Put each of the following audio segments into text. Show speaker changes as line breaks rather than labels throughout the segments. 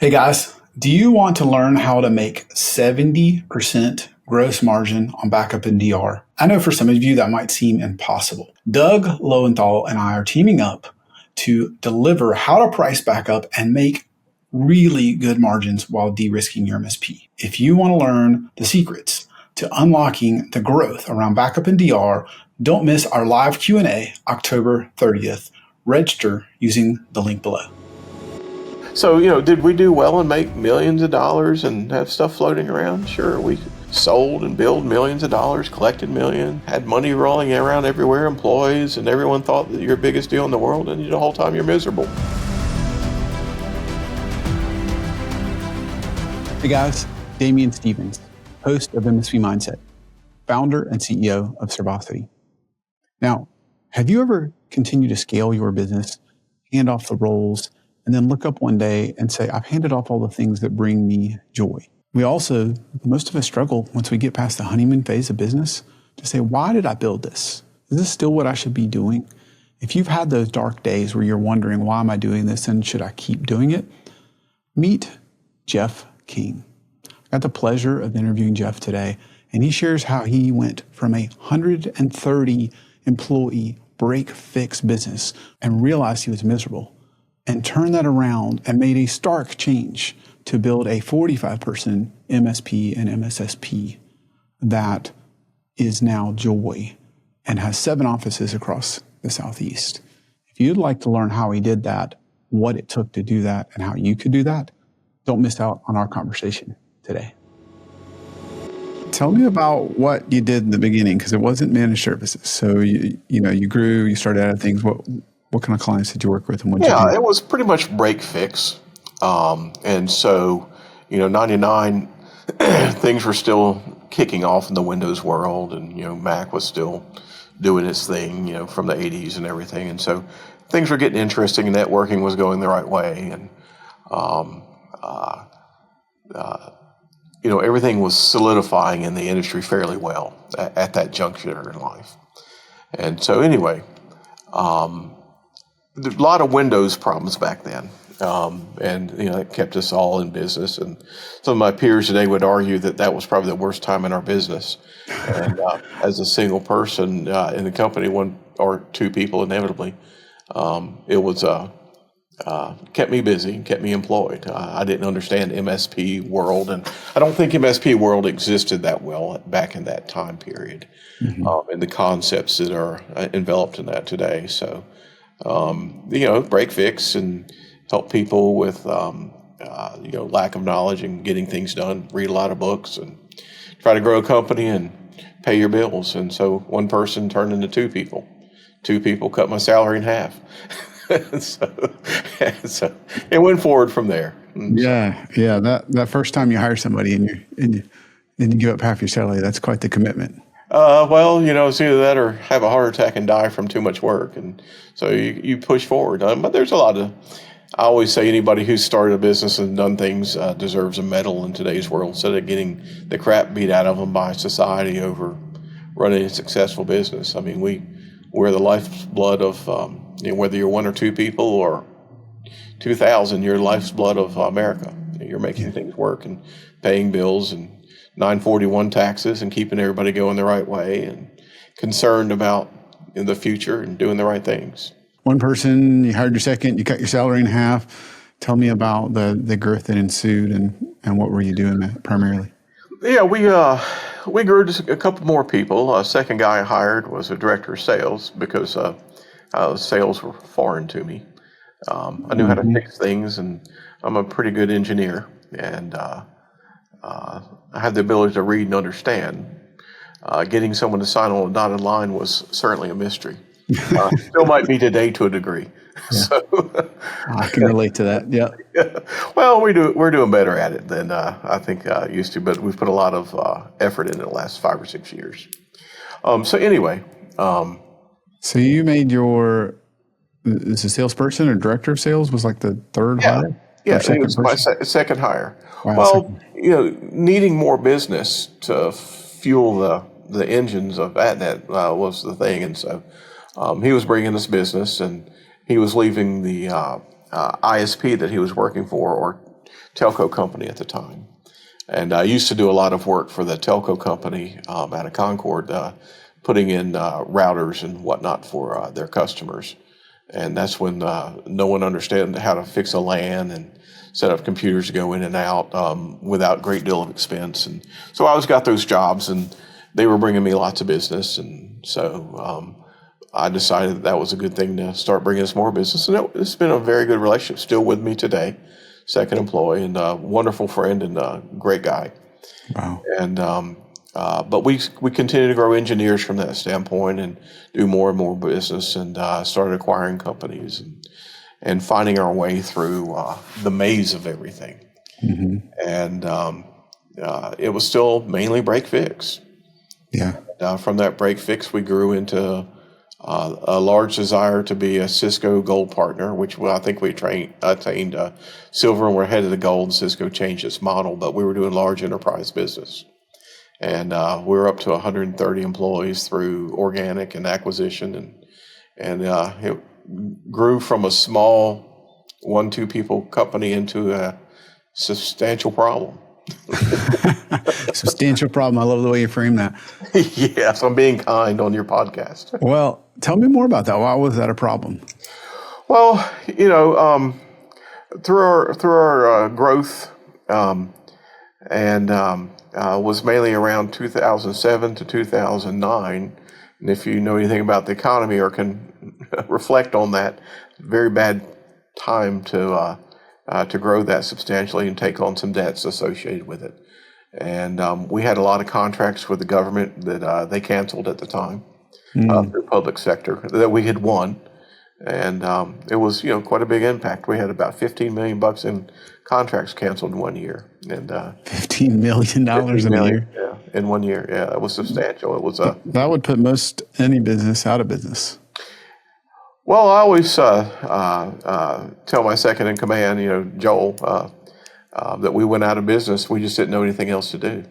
Hey guys, do you want to learn how to make 70% gross margin on backup and DR? I know for some of you that might seem impossible. Doug Lowenthal and I are teaming up to deliver how to price backup and make really good margins while de-risking your MSP. If you want to learn the secrets to unlocking the growth around backup and DR, don't miss our live Q&A October 30th. Register using the link below.
So, did we do well and make millions of dollars and have stuff floating around? Sure, we sold and billed millions of dollars, collected millions, had money rolling around everywhere, employees, and everyone thought that you're the biggest deal in the world, and the whole time you're miserable.
Hey guys, Damien Stevens, host of MSP Mindset, founder and CEO of Servosity. Now, have you ever continued to scale your business, hand off the roles, and then look up one day and say, I've handed off all the things that bring me joy? Most of us struggle once we get past the honeymoon phase of business to say, why did I build this? Is this still what I should be doing? If you've had those dark days where you're wondering, why am I doing this and should I keep doing it? Meet Jeff King. I got the pleasure of interviewing Jeff today, and he shares how he went from a 130 employee break-fix business and realized he was miserable, and turned that around and made a stark change to build a 45-person MSP and MSSP that is now joy and has 7 offices across the Southeast. If you'd like to learn how he did that, what it took to do that, and how you could do that, don't miss out on our conversation today. Tell me about what you did in the beginning, because it wasn't managed services. So you grew, you started out of things. What kind of clients did you work with, and what did you do?
It was pretty much break fix. And so, 99, things were still kicking off in the Windows world, and, Mac was still doing its thing, from the 80s and everything. And so things were getting interesting, and networking was going the right way. And, everything was solidifying in the industry fairly well at that juncture in life. And so anyway, there's a lot of Windows problems back then. And it kept us all in business. And some of my peers today would argue that was probably the worst time in our business. And as a single person in the company, 1 or 2 people inevitably, it was kept me busy, kept me employed. I didn't understand MSP world, and I don't think MSP world existed that well back in that time period, and the concepts that are enveloped in that today. So, break fix and help people with, lack of knowledge and getting things done, read a lot of books and try to grow a company and pay your bills. And so 1 person turned into 2 people. 2 people cut my salary in half. so it went forward from there.
Yeah. That first time you hire somebody and you give up half your salary, that's quite the commitment.
It's either that or have a heart attack and die from too much work. And so you push forward. But there's I always say anybody who's started a business and done things deserves a medal in today's world, instead of getting the crap beat out of them by society over running a successful business. I mean, we're the lifeblood of, whether you're 1 or 2 people or 2,000, you're the lifeblood of America. You're making things work and paying bills and 941 taxes and keeping everybody going the right way and concerned about the future and doing the right things.
1 person, you hired your second, you cut your salary in half. Tell me about the growth that ensued and what were you doing primarily?
Yeah, we grew to a couple more people. Second guy I hired was a director of sales because sales were foreign to me. I knew how to fix things, and I'm a pretty good engineer, and I had the ability to read and understand. Getting someone to sign on a dotted line was certainly a mystery. Still might be today to a degree.
Yeah.
So
I can relate to that. Yeah.
Well, we're doing better at it than I think used to, but we've put a lot of effort in the last 5 or 6 years. So anyway.
So you made is a salesperson or director of sales was like the 3rd hire?
Yeah, it was my second hire.
Wow,
well, needing more business to fuel the engines of that was the thing. And so he was bringing us business, and he was leaving the ISP that he was working for, or telco company at the time. And I used to do a lot of work for the telco company out of Concord, putting in routers and whatnot for their customers. And that's when no one understood how to fix a LAN and set up computers to go in and out without a great deal of expense. And so I always got those jobs, and they were bringing me lots of business. And so I decided that was a good thing to start bringing us more business. And it's been a very good relationship, still with me today. Second employee, and a wonderful friend and a great guy.
Wow.
And but we continue to grow engineers from that standpoint and do more and more business, and started acquiring companies and finding our way through the maze of everything.
Mm-hmm.
And it was still mainly break fix.
Yeah.
From that break fix, we grew into a large desire to be a Cisco Gold partner, which I think we attained silver, and we're headed to gold. Cisco changed its model, but we were doing large enterprise business. And we were up to 130 employees through organic and acquisition, and it grew from a small 1-2 people company into a substantial problem.
Substantial problem. I love the way you frame that.
Yes, I'm being kind on your podcast.
Well, tell me more about that. Why was that a problem?
Well, through our growth, and was mainly around 2007 to 2009. And if you know anything about the economy or can reflect on that, very bad time to grow that substantially and take on some debts associated with it. And we had a lot of contracts with the government that they canceled at the time through public sector that we had won. And it was, quite a big impact. We had about $15 million in contracts canceled in 1 year. And
$15 million in a year?
Yeah, in 1 year. Yeah, that was substantial. It was
that would put most any business out of business.
Well, I always tell my second in command, Joel, that we went out of business. We just didn't know anything else to do.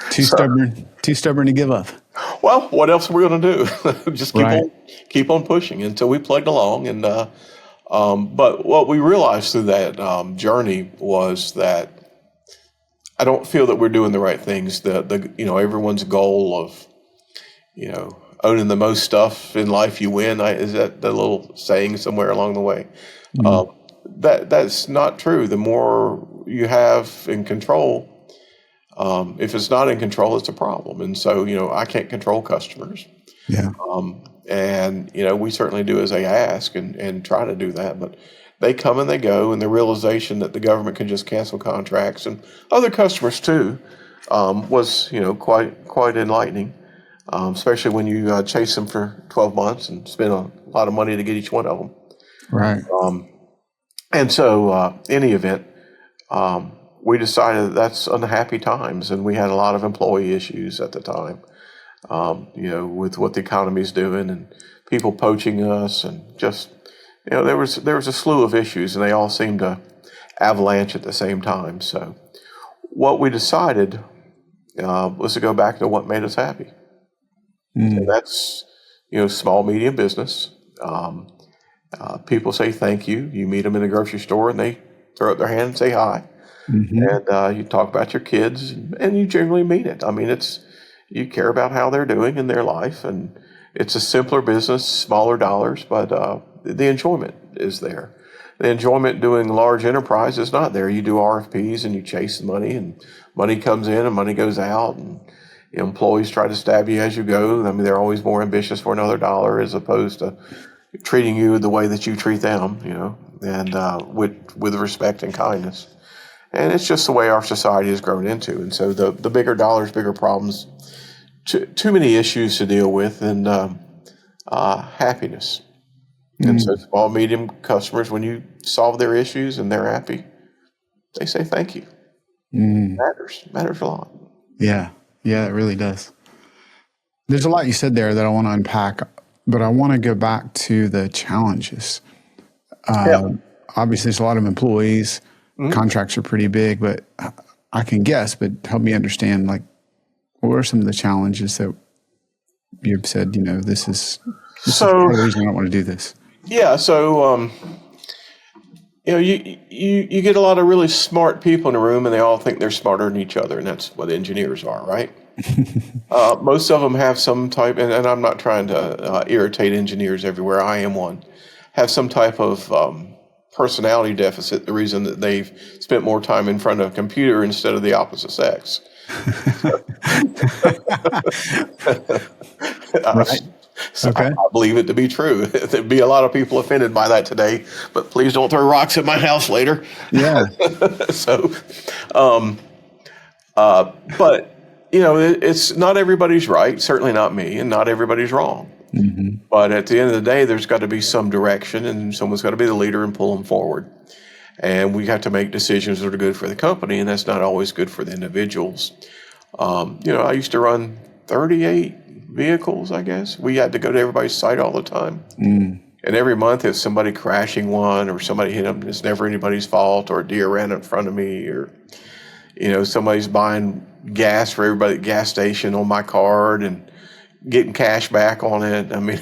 Too stubborn to give up.
Well, what else are we going to do? Just keep on pushing until we plugged along. And but what we realized through that journey was that I don't feel that we're doing the right things. Everyone's goal of owning the most stuff in life, you win. Is that the little saying somewhere along the way? That's not true. The more you have in control, if it's not in control, it's a problem. And so, I can't control customers.
Yeah.
And we certainly do as they ask and try to do that, but they come and they go, and the realization that the government can just cancel contracts and other customers too was quite enlightening. Especially when you chase them for 12 months and spend a lot of money to get each one of them.
Right.
And so, any event, we decided that's unhappy times, and we had a lot of employee issues at the time. With what the economy's doing and people poaching us, and just there was a slew of issues, and they all seemed to avalanche at the same time. So, what we decided was to go back to what made us happy. And that's, small, medium business. People say thank you. You meet them in the grocery store and they throw up their hand and say hi. And you talk about your kids, and you generally mean it. I mean, you care about how they're doing in their life, and it's a simpler business, smaller dollars, but the enjoyment is there. The enjoyment doing large enterprise is not there. You do RFPs and you chase the money, and money comes in and money goes out, and employees try to stab you as you go. I mean, they're always more ambitious for another dollar as opposed to treating you the way that you treat them, and with respect and kindness. And it's just the way our society has grown into. And so the bigger dollars, bigger problems, too many issues to deal with, and happiness. And so small, medium customers, when you solve their issues and they're happy, they say thank you. Matters a lot.
Yeah, it really does. There's a lot you said there that I want to unpack, but I want to go back to the challenges. Obviously, there's a lot of employees. Contracts are pretty big, but I can guess, but help me understand, what are some of the challenges that you've said, this is part of the reason I don't want to do this?
Yeah, so you get a lot of really smart people in a room, and they all think they're smarter than each other, and that's what engineers are, right? Most of them have some type, and I'm not trying to irritate engineers everywhere. I am one. Have some type of personality deficit. The reason that they've spent more time in front of a computer instead of the opposite sex.
Right.
So
Okay.
I believe it to be true. There'd be a lot of people offended by that today, but please don't throw rocks at my house later.
Yeah.
So, but it's not everybody's right. Certainly not me, and not everybody's wrong.
Mm-hmm.
But at the end of the day, there's got to be some direction, and someone's got to be the leader and pull them forward. And we have to make decisions that are good for the company, and that's not always good for the individuals. I used to run 38 vehicles, I guess. We had to go to everybody's site all the time.
Mm.
And every month, if somebody crashing one or somebody hit them, it's never anybody's fault, or a deer ran in front of me, or, somebody's buying gas for everybody at the gas station on my card and getting cash back on it. I mean,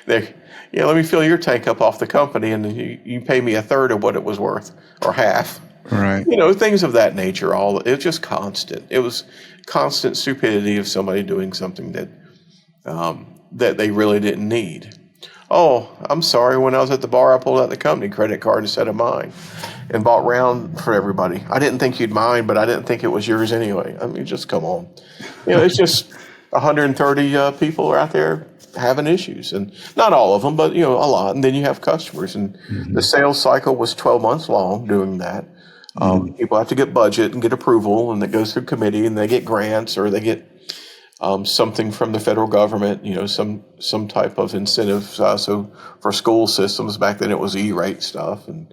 let me fill your tank up off the company, and you pay me a third of what it was worth, or half.
Right.
Things of that nature. It's just constant. It was constant stupidity of somebody doing something that they really didn't need. Oh, I'm sorry. When I was at the bar, I pulled out the company credit card instead of mine and bought round for everybody. I didn't think you'd mind, but I didn't think it was yours anyway. I mean, just come on. It's just 130 people are out there having issues, and not all of them, but a lot. And then you have customers, and the sales cycle was 12 months long doing that. People have to get budget and get approval, and it goes through committee, and they get grants, or they get something from the federal government, some type of incentive. So for school systems, back then it was E-rate stuff, and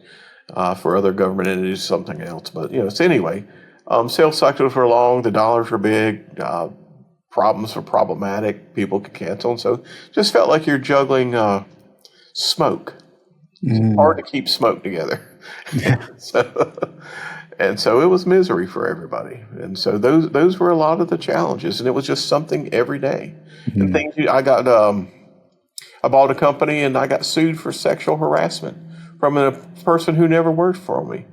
for other government entities, something else. But so anyway, sales cycles were long, the dollars were big, problems were problematic, people could cancel, and so just felt like you're juggling smoke. It's hard to keep smoke together.
Yeah.
So it was misery for everybody. And so those were a lot of the challenges, and it was just something every day. And things I bought a company, and I got sued for sexual harassment from a person who never worked for me.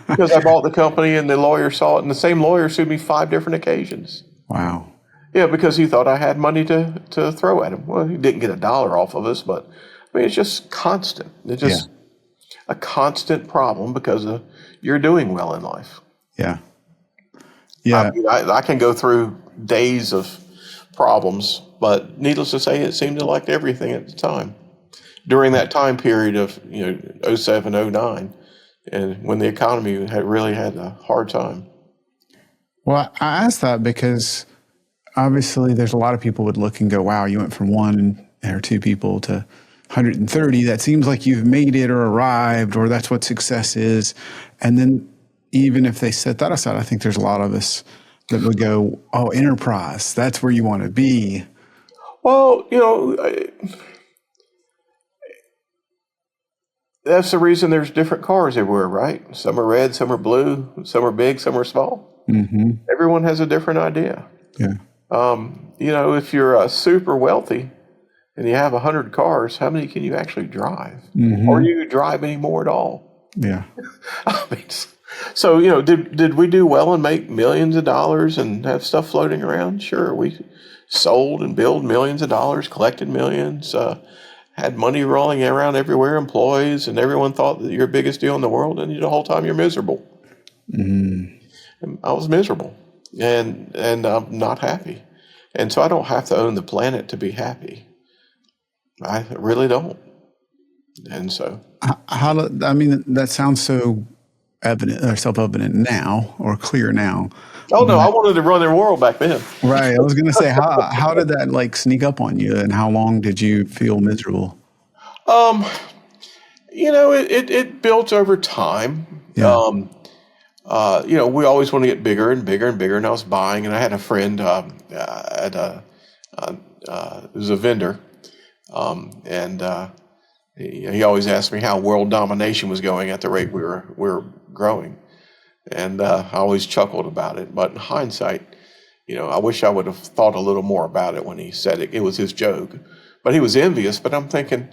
Because I bought the company, and the lawyer saw it, and the same lawyer sued me 5 different occasions.
Wow.
Yeah, because he thought I had money to throw at him. Well, he didn't get $1 off of us, but I mean, it's just constant. It's just a constant problem because you're doing well in life.
Yeah. Yeah.
I mean, I can go through days of problems, but needless to say, it seemed to like everything at the time. During that time period of 07, 09, and when the economy really had a hard time.
Well, I asked that because obviously there's a lot of people would look and go, wow, you went from 1 or 2 people to 130. That seems like you've made it or arrived, or that's what success is. And then even if they set that aside, I think there's a lot of us that would go, oh, enterprise, that's where you want to be.
Well, that's the reason there's different cars everywhere, right? Some are red, some are blue, some are big, some are small.
Mm-hmm.
Everyone has a different idea.
Yeah.
If you're super wealthy and you have 100 cars, how many can you actually drive?
Mm-hmm.
Or do you drive any more at all?
Yeah.
I mean, so, did we do well and make millions of dollars and have stuff floating around? Sure. We sold and billed millions of dollars, collected millions, had money rolling around everywhere, employees, and everyone thought that you're the biggest deal in the world, and the whole time you're miserable. Mm. I was miserable, and I'm not happy. And so I don't have to own the planet to be happy. I really don't. And so,
that sounds so evident or self-evident now, or clear now.
Oh no, I wanted to run the world back then.
Right. I was going to say, how did that sneak up on you, and how long did you feel miserable?
It built over time.
Yeah.
We always want to get bigger and bigger and bigger. And I was buying, and I had a friend who's a vendor, and he always asked me how world domination was going at the rate we were growing, and I always chuckled about it. But in hindsight, I wish I would have thought a little more about it when he said it. It was his joke, but he was envious. But I'm thinking,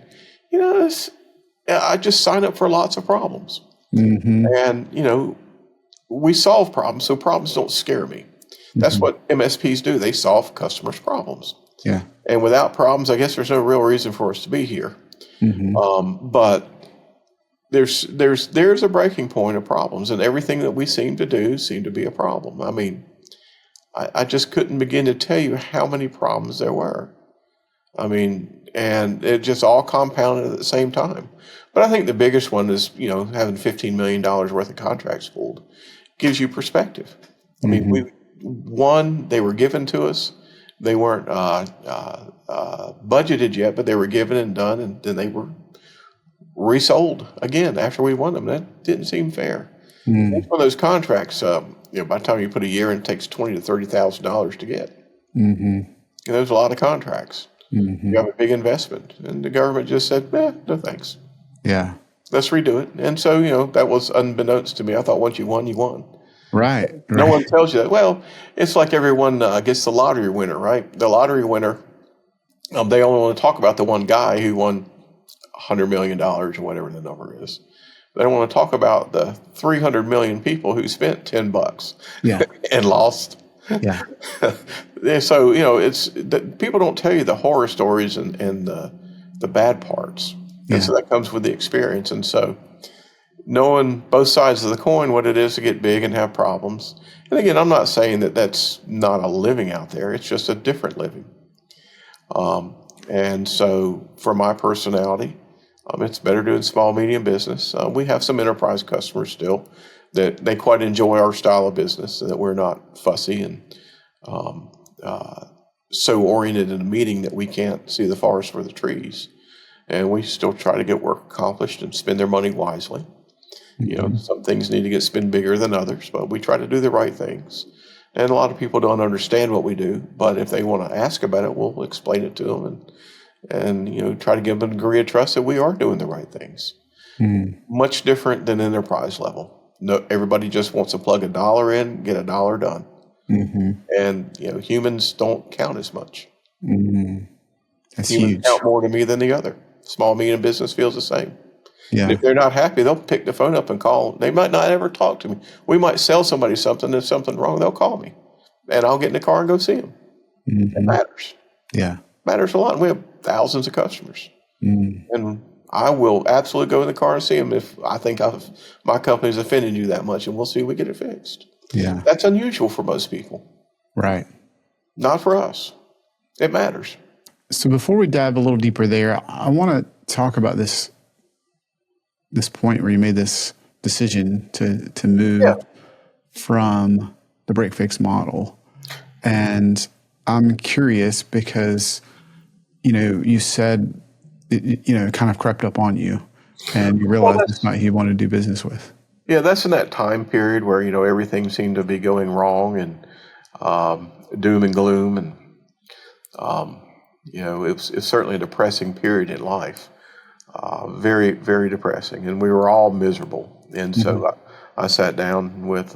I just sign up for lots of problems. And, we solve problems, so problems don't scare me. That's what MSPs do. They solve customers' problems.
Yeah.
And without problems, I guess there's no real reason for us to be here. But there's a breaking point of problems, and everything that we seem to do seemed to be a problem. I mean, I just couldn't begin to tell you how many problems there were. I mean, and it just all compounded at the same time. But I think the biggest one is, having $15 million worth of contracts pulled gives you perspective. I mean, they were given to us. They weren't budgeted yet, but they were given and done, and then they were resold again after we won them. That didn't seem fair. Each one of those contracts, by the time you put a year in, it takes $20,000 to $30,000 to get. There's a lot of contracts. You have a big investment, and the government just said, no thanks.
Yeah.
Let's redo it. And so, that was unbeknownst to me. I thought once you won, you won.
Right.
No one tells you that. Well, it's like everyone gets the lottery winner, right? The lottery winner, they only want to talk about the one guy who won $100 million or whatever the number is. They don't want to talk about the 300 million people who spent $10 and lost.
Yeah.
So, people don't tell you the horror stories and the bad parts. And so that comes with the experience. And so knowing both sides of the coin, what it is to get big and have problems. And again, I'm not saying that that's not a living out there. It's just a different living. And so for my personality, it's better doing small, medium business. We have some enterprise customers still that they quite enjoy our style of business, and that we're not fussy and so oriented in a meeting that we can't see the forest for the trees. And we still try to get work accomplished and spend their money wisely. Some things need to get spent bigger than others, but we try to do the right things. And a lot of people don't understand what we do, but if they want to ask about it, we'll explain it to them and try to give them a degree of trust that we are doing the right things. Much different than enterprise level. No, everybody just wants to plug $1 in, get $1 done. And humans don't count as much.
That's
Humans
huge.
count more to me than the other. Small, medium business feels the same.
Yeah.
And if they're not happy, they'll pick the phone up and call. They might not ever talk to me. We might sell somebody something. If something's wrong, they'll call me. And I'll get in the car and go see them. It matters.
Yeah.
Matters a lot. We have thousands of customers. And I will absolutely go in the car and see them if I think my company's offended you that much, and we'll see if we get it fixed.
Yeah.
That's unusual for most people.
Right.
Not for us. It matters.
So before we dive a little deeper there, I want to talk about this point where you made this decision to move from the break fix model. And I'm curious because, you said, it kind of crept up on you and you realized it's not who you want to do business with.
Yeah, that's in that time period where, everything seemed to be going wrong and doom and gloom. And, it's certainly a depressing period in life. Very, very depressing. And we were all miserable. And so I sat down with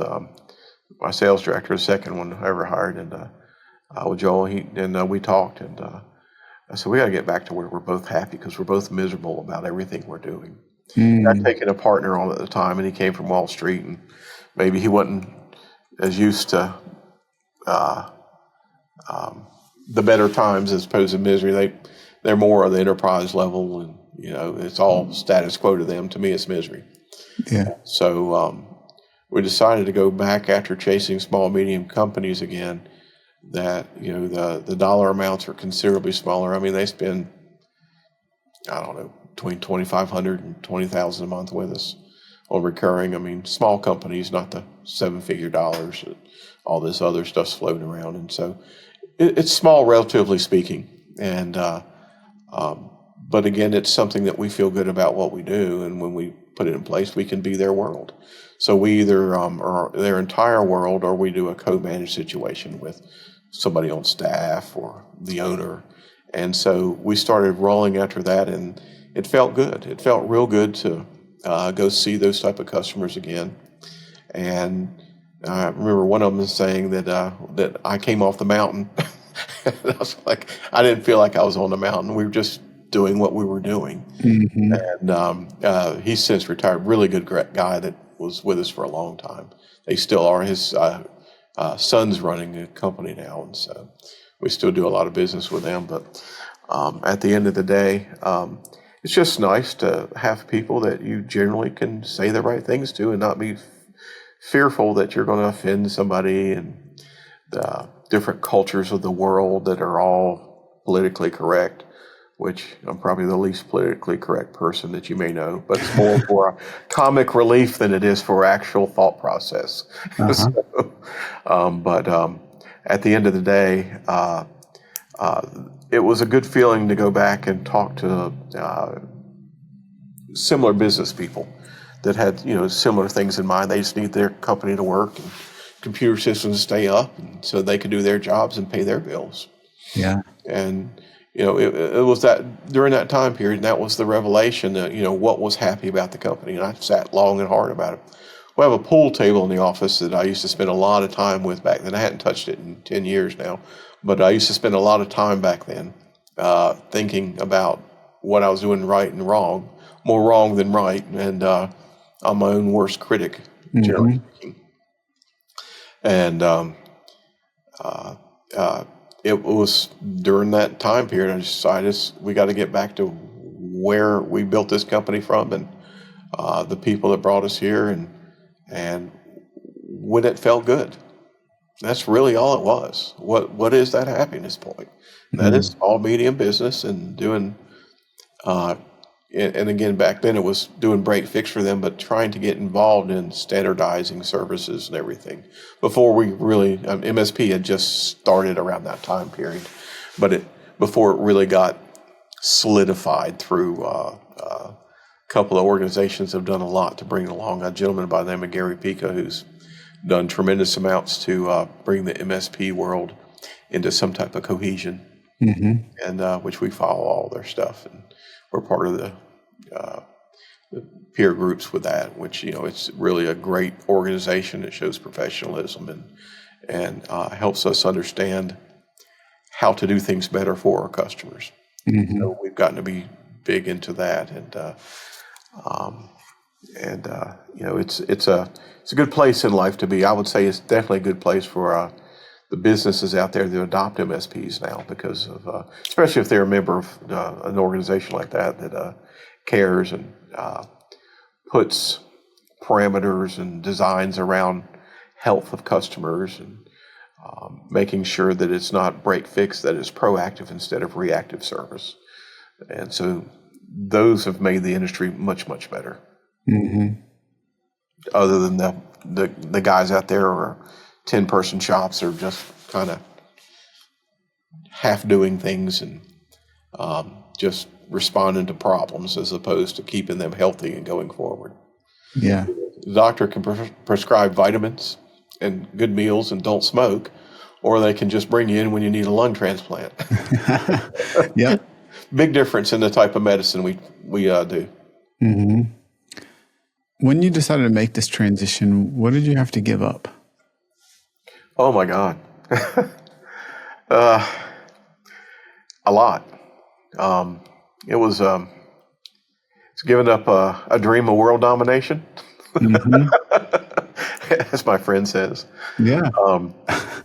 my sales director, the second one I ever hired, and with Joel, and we talked. And I said, we got to get back to where we're both happy because we're both miserable about everything we're doing. I'd taken a partner on at the time, and he came from Wall Street, and maybe he wasn't as used to the better times as opposed to misery. They're more on the enterprise level, and it's all status quo to them. To me, it's misery.
Yeah.
So we decided to go back after chasing small, medium companies again. That the dollar amounts are considerably smaller. I mean, they spend, I don't know, between $2,500 and $20,000 a month with us on recurring. I mean, small companies, not the 7-figure dollars. All this other stuff's floating around, and so it's small, relatively speaking. And but again, it's something that we feel good about what we do, and when we put it in place, we can be their world. So we either are their entire world, or we do a co-managed situation with somebody on staff or the owner. And so we started rolling after that, and it felt good. It felt real good to go see those type of customers again. And I remember one of them saying that I came off the mountain. And I was like, I didn't feel like I was on the mountain. We were just doing what we were doing. And he's since retired. Really good guy that was with us for a long time. They still are. His son's running a company now, and so we still do a lot of business with them. But at the end of the day, it's just nice to have people that you generally can say the right things to and not be fearful that you're going to offend somebody, and the different cultures of the world that are all politically correct, which I'm probably the least politically correct person that you may know, but it's more for a comic relief than it is for actual thought process. But at the end of the day, it was a good feeling to go back and talk to similar business people that had similar things in mind. They just need their company to work and computer systems to stay up, and so they could do their jobs and pay their bills.
Yeah.
And it was that during that time period, and that was the revelation that what was happy about the company. And I sat long and hard about it. We have a pool table in the office that I used to spend a lot of time with back then. I hadn't touched it in 10 years now, but I used to spend a lot of time back then thinking about what I was doing right and wrong, more wrong than right, and I'm my own worst critic, generally speaking. And it was during that time period I decided we got to get back to where we built this company from, and the people that brought us here, and when it felt good. That's really all it was. What is that happiness point? That is all medium business and doing. And again, back then it was doing break fix for them, but trying to get involved in standardizing services and everything. Before we really, MSP had just started around that time period, but before it really got solidified through a couple of organizations have done a lot to bring it along. A gentleman by the name of Gary Pica, who's done tremendous amounts to bring the MSP world into some type of cohesion, and which we follow all their stuff, and we're part of the peer groups with that, which it's really a great organization. It shows professionalism and helps us understand how to do things better for our customers. So we've gotten to be big into that, and it's a good place in life to be. I would say it's definitely a good place for the businesses out there to adopt MSPs now, because of especially if they're a member of an organization like that cares and puts parameters and designs around health of customers, and making sure that it's not break fix, that it's proactive instead of reactive service. And so those have made the industry much, much better. Other than the guys out there or 10-person shops are just kind of half doing things and just responding to problems as opposed to keeping them healthy and going forward.
Yeah.
The doctor can prescribe vitamins and good meals and don't smoke, or they can just bring you in when you need a lung transplant.
Yeah.
Big difference in the type of medicine we do.
When you decided to make this transition, what did you have to give up?
Oh my God. A lot. It was it's giving up a dream of world domination, as my friend says.
Yeah.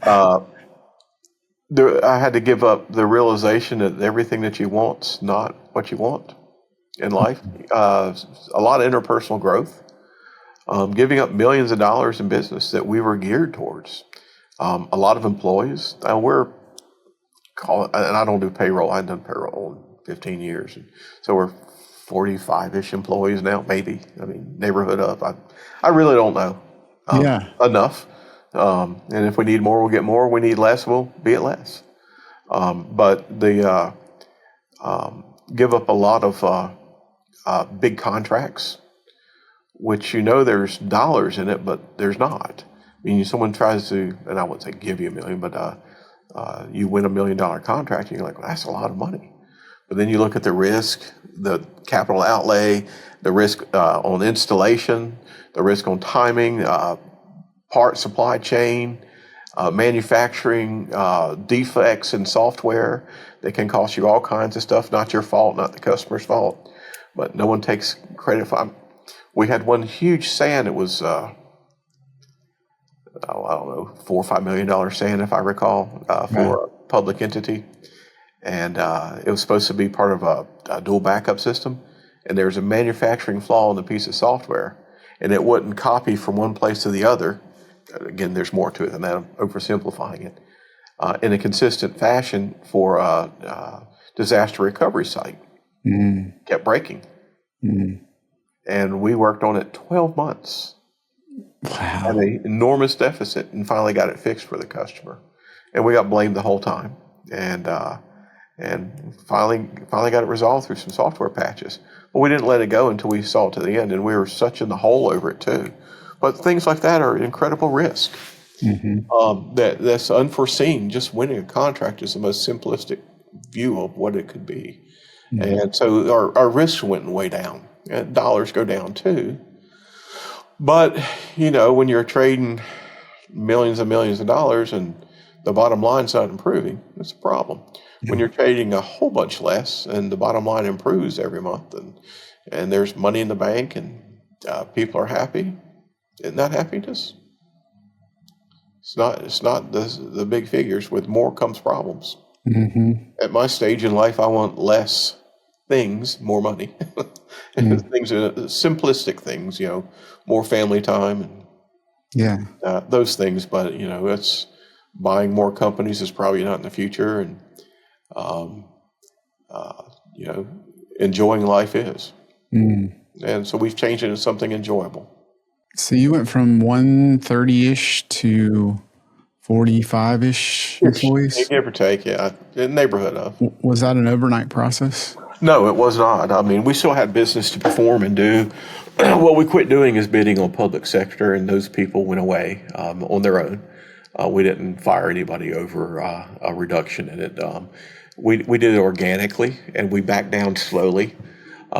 I had to give up the realization that everything that you want's not what you want in life. A lot of interpersonal growth, giving up millions of dollars in business that we were geared towards. A lot of employees. And I don't do payroll. I haven't done payroll in 15 years. So we're 45-ish employees now, maybe. I mean, neighborhood of. I really don't know enough. And if we need more, we'll get more. We need less, we'll be at less. But the give up a lot of big contracts, which there's dollars in it, but there's not. I mean, someone tries to, and I wouldn't say give you $1 million, but you win $1 million contract, and you're like, well, that's a lot of money. But then you look at the risk, the capital outlay, the risk on installation, the risk on timing, part supply chain, manufacturing, defects in software, That can cost you all kinds of stuff, not your fault, not the customer's fault, but no one takes credit for it. We had one huge sand. It was, I don't know, $4 or $5 million sand, if I recall, for a public entity. And it was supposed to be part of a dual backup system. And there was a manufacturing flaw in the piece of software, and it wouldn't copy from one place to the other. Again, there's more to it than that. I'm oversimplifying it. In a consistent fashion for a disaster recovery site. Kept breaking. And we worked on it 12 months.
Wow.
Had an enormous deficit, and finally got it fixed for the customer. And we got blamed the whole time. And finally got it resolved through some software patches. But we didn't let it go until we saw it to the end, and we were such in the hole over it too. But things like that are an incredible risk. That's unforeseen. Just winning a contract is the most simplistic view of what it could be. And so our risks went way down. And dollars go down too. But, when you're trading millions and millions of dollars and the bottom line's not improving, it's a problem. When you're trading a whole bunch less and the bottom line improves every month and there's money in the bank and people are happy, isn't that happiness? It's not the big figures. With more comes problems. At my stage in life, I want less things, more money. Things, simplistic things, more family time and those things. But it's buying more companies is probably not in the future, and enjoying life is. And so we've changed it into something enjoyable.
So you went from 130-ish to 45-ish employees?
Give or take, yeah, in the neighborhood of.
Was that an overnight process?
No, it was not. I mean, we still had business to perform and do. What we quit doing is bidding on public sector, and those people went away on their own. We didn't fire anybody over a reduction in it. We did it organically, and we backed down slowly.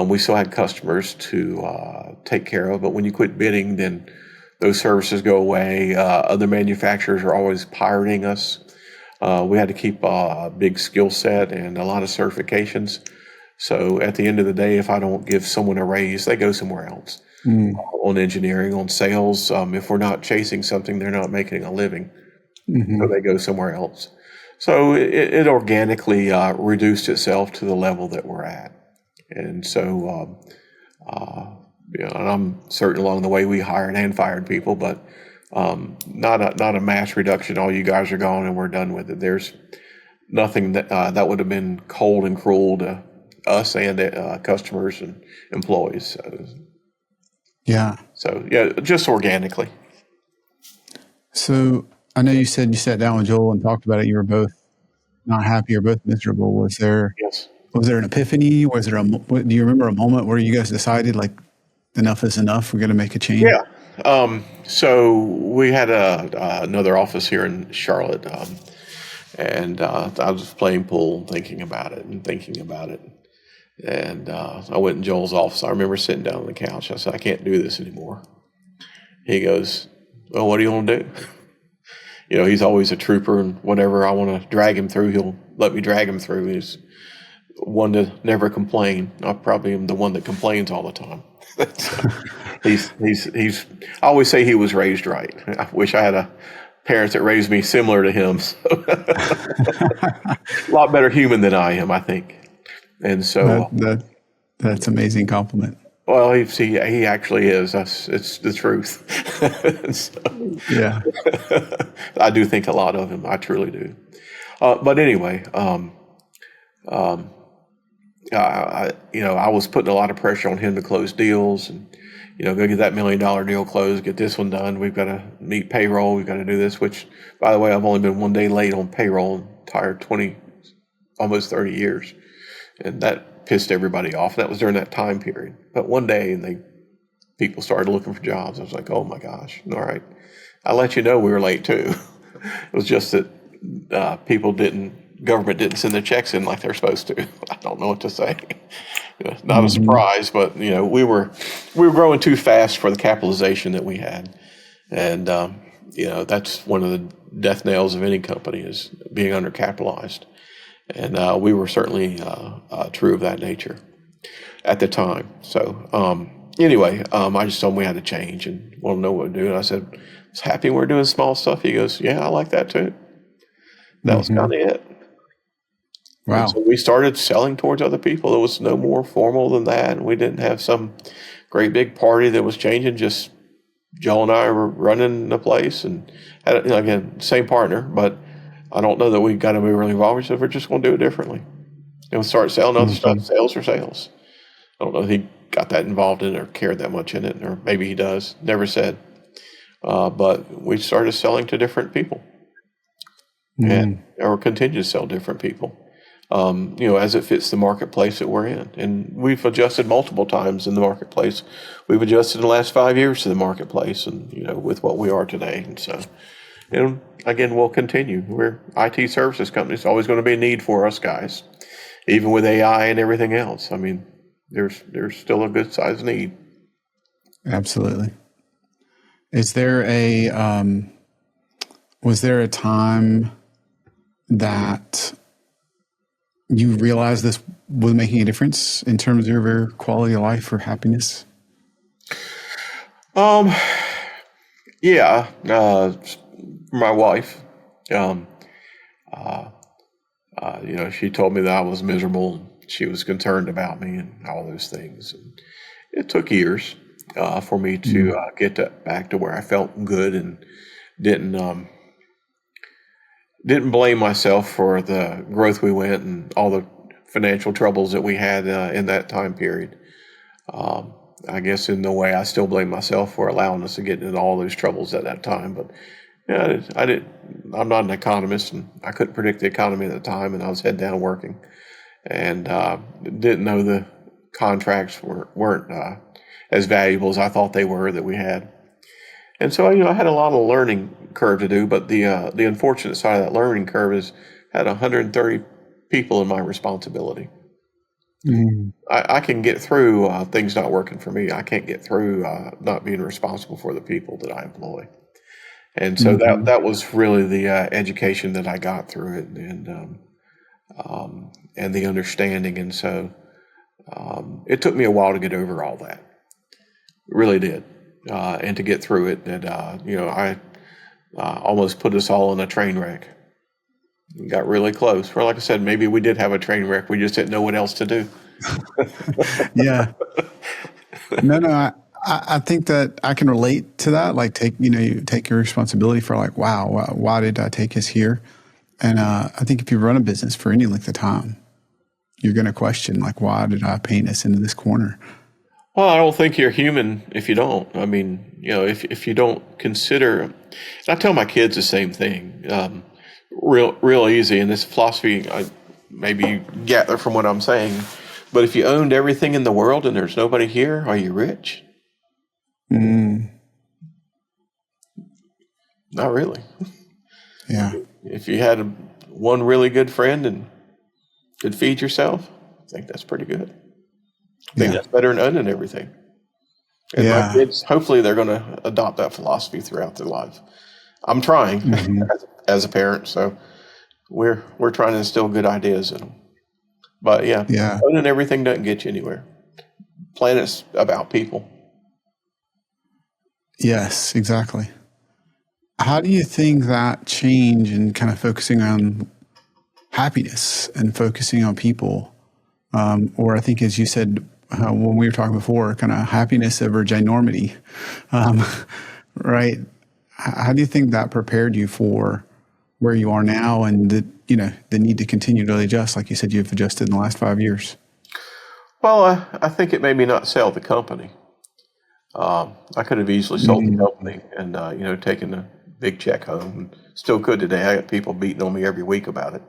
We still had customers to take care of, but when you quit bidding, then those services go away. Other manufacturers are always pirating us. We had to keep a big skill set and a lot of certifications. So at the end of the day, if I don't give someone a raise, they go somewhere else. On engineering, on sales. If we're not chasing something, they're not making a living. So they go somewhere else. So it organically reduced itself to the level that we're at. And so, and I'm certain along the way we hired and fired people, but not a mass reduction. All you guys are gone and we're done with it. There's nothing that would have been cold and cruel to us and customers and employees. So just organically.
So I know you said you sat down with Joel and talked about it. You were both not happy or both miserable. Was there an epiphany? Do you remember a moment where you guys decided like enough is enough? We're going to make a change?
Yeah. So we had another office here in Charlotte, and I was playing pool, thinking about it. And I went in Joel's office. I remember sitting down on the couch. I said, I can't do this anymore. He goes, well, what do you want to do? He's always a trooper, and whatever I want to drag him through, he'll let me drag him through. He's one to never complain. I probably am the one that complains all the time. He's. I always say he was raised right. I wish I had parents that raised me similar to him. So. A lot better human than I am, I think. And so
that's an amazing compliment.
Well, he actually is. It's the truth. I do think a lot of him. I truly do. But anyway, I was putting a lot of pressure on him to close deals and, go get that $1 million deal closed, get this one done. We've got to meet payroll. We've got to do this, which, by the way, I've only been one day late on payroll entire 20, almost 30 years. And that pissed everybody off. That was during that time period. But one day, people started looking for jobs. I was like, oh my gosh, all right. I'll let you know we were late too. It was just that government didn't send their checks in like they're supposed to. I don't know what to say. Not a surprise, but we were growing too fast for the capitalization that we had. And that's one of the death nails of any company is being undercapitalized. And we were certainly true of that nature at the time. So anyway, I just told him we had to change and want to know what to do. And I said, I was happy we're doing small stuff. He goes, yeah, I like that too. That was kind of it. And
Wow.
so we started selling towards other people. It was no more formal than that. And we didn't have some great big party that was changing. Just Joel and I were running the place and had, again, same partner, but I don't know that we got to move really involved. We said, we're just going to do it differently. And we start selling other stuff. Sales are sales. I don't know if he got that involved in it or cared that much in it, or maybe he does. Never said. But we started selling to different people, and or continue to sell different people. As it fits the marketplace that we're in. And we've adjusted multiple times in the marketplace. We've adjusted in the last 5 years to the marketplace and, with what we are today. And so, again, we'll continue. We're IT services company. It's always going to be a need for us guys, even with AI and everything else. I mean, there's still a good size need.
Absolutely. Was there a time that you realized this was making a difference in terms of your quality of life or happiness?
Yeah. My wife, she told me that I was miserable. She was concerned about me and all those things. And it took years for me to get back to where I felt good and didn't blame myself for the growth we went and all the financial troubles that we had in that time period. I guess in a way I still blame myself for allowing us to get into all those troubles at that time. But I'm not an economist, and I couldn't predict the economy at the time, and I was head down working, and didn't know the contracts weren't as valuable as I thought they were that we had. And so, I had a lot of learning curve to do, but the unfortunate side of that learning curve is had 130 people in my responsibility. I can get through things not working for me. I can't get through not being responsible for the people that I employ. And so that was really the education that I got through it, and the understanding. And so it took me a while to get over all that. It really did. And to get through it. And, I almost put us all in a train wreck. We got really close. Or like I said, maybe we did have a train wreck. We just didn't know what else to do.
Yeah. No, I think that I can relate to that. Like you take your responsibility for like, wow, why did I take us here? And I think if you run a business for any length of time, you're going to question like, why did I paint us into this corner?
Well, I don't think you're human if you don't. I mean, if you don't consider, and I tell my kids the same thing, real easy. And this philosophy, maybe you gather from what I'm saying, but if you owned everything in the world and there's nobody here, are you rich? Not really.
Yeah.
If you had one really good friend and could feed yourself, I think that's pretty good. I think that's better than owning everything. And my kids, hopefully they're going to adopt that philosophy throughout their life. I'm trying as a parent, so we're trying to instill good ideas in them. But owning everything doesn't get you anywhere. Planet's about people.
Yes, exactly. How do you think that change and kind of focusing on happiness and focusing on people, or I think as you said when we were talking before, kind of happiness over ginormity, right? How do you think that prepared you for where you are now and the need to continue to adjust? Like you said, you've adjusted in the last 5 years.
Well, I think it made me not sell the company. I could have easily sold the company and, taken a big check home. And still could today. I got people beating on me every week about it,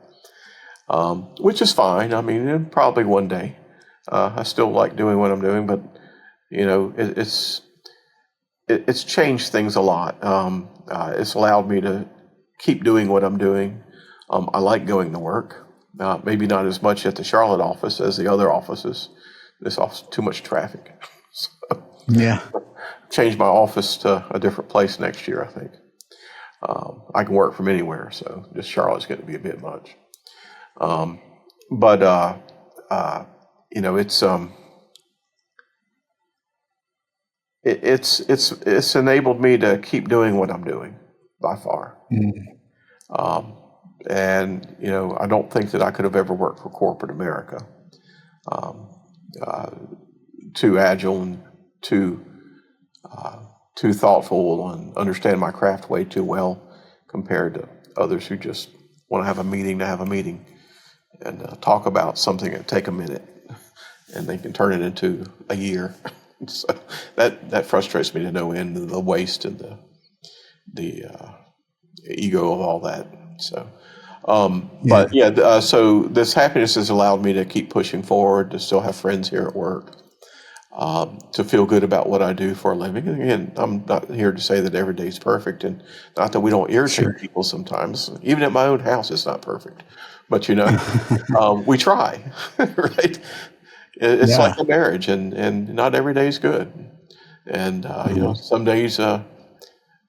which is fine. I mean, probably one day. I still like doing what I'm doing, but, it's changed things a lot. It's allowed me to keep doing what I'm doing. I like going to work. Maybe not as much at the Charlotte office as the other offices. This office, too much traffic. So, change my office to a different place next year, I think. I can work from anywhere, so just Charlotte's going to be a bit much. but it's it's enabled me to keep doing what I'm doing by far. Um, and I don't think that I could have ever worked for corporate America. Um, uh, Too agile and too thoughtful and understand my craft way too well compared to others who just want to have a meeting and talk about something that take a minute and they can turn it into a year. So that frustrates me to no end, the waste and the ego of all that. So,
Yeah.
but yeah, so this happiness has allowed me to keep pushing forward, to still have friends here at work, to feel good about what I do for a living. And again, I'm not here to say that every day is perfect, and not that we don't irritate
Sure.
people sometimes. Even at my own house, it's not perfect, but we try, right? It's like
Yeah.
a marriage, and not every day is good. And
Mhm.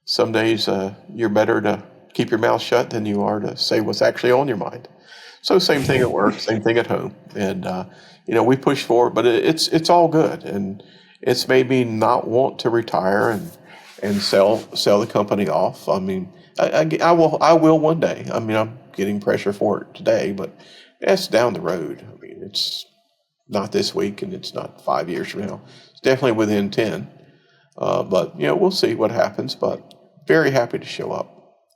some days you're better to keep your mouth shut than you are to say what's actually on your mind. So same thing at work, same thing at home, and we push forward, but it's all good, and it's made me not want to retire and sell the company off. I mean, I will one day. I mean, I'm getting pressure for it today, but that's down the road. I mean, it's not this week, and it's not 5 years from now. It's definitely within 10. But we'll see what happens. But very happy to show up.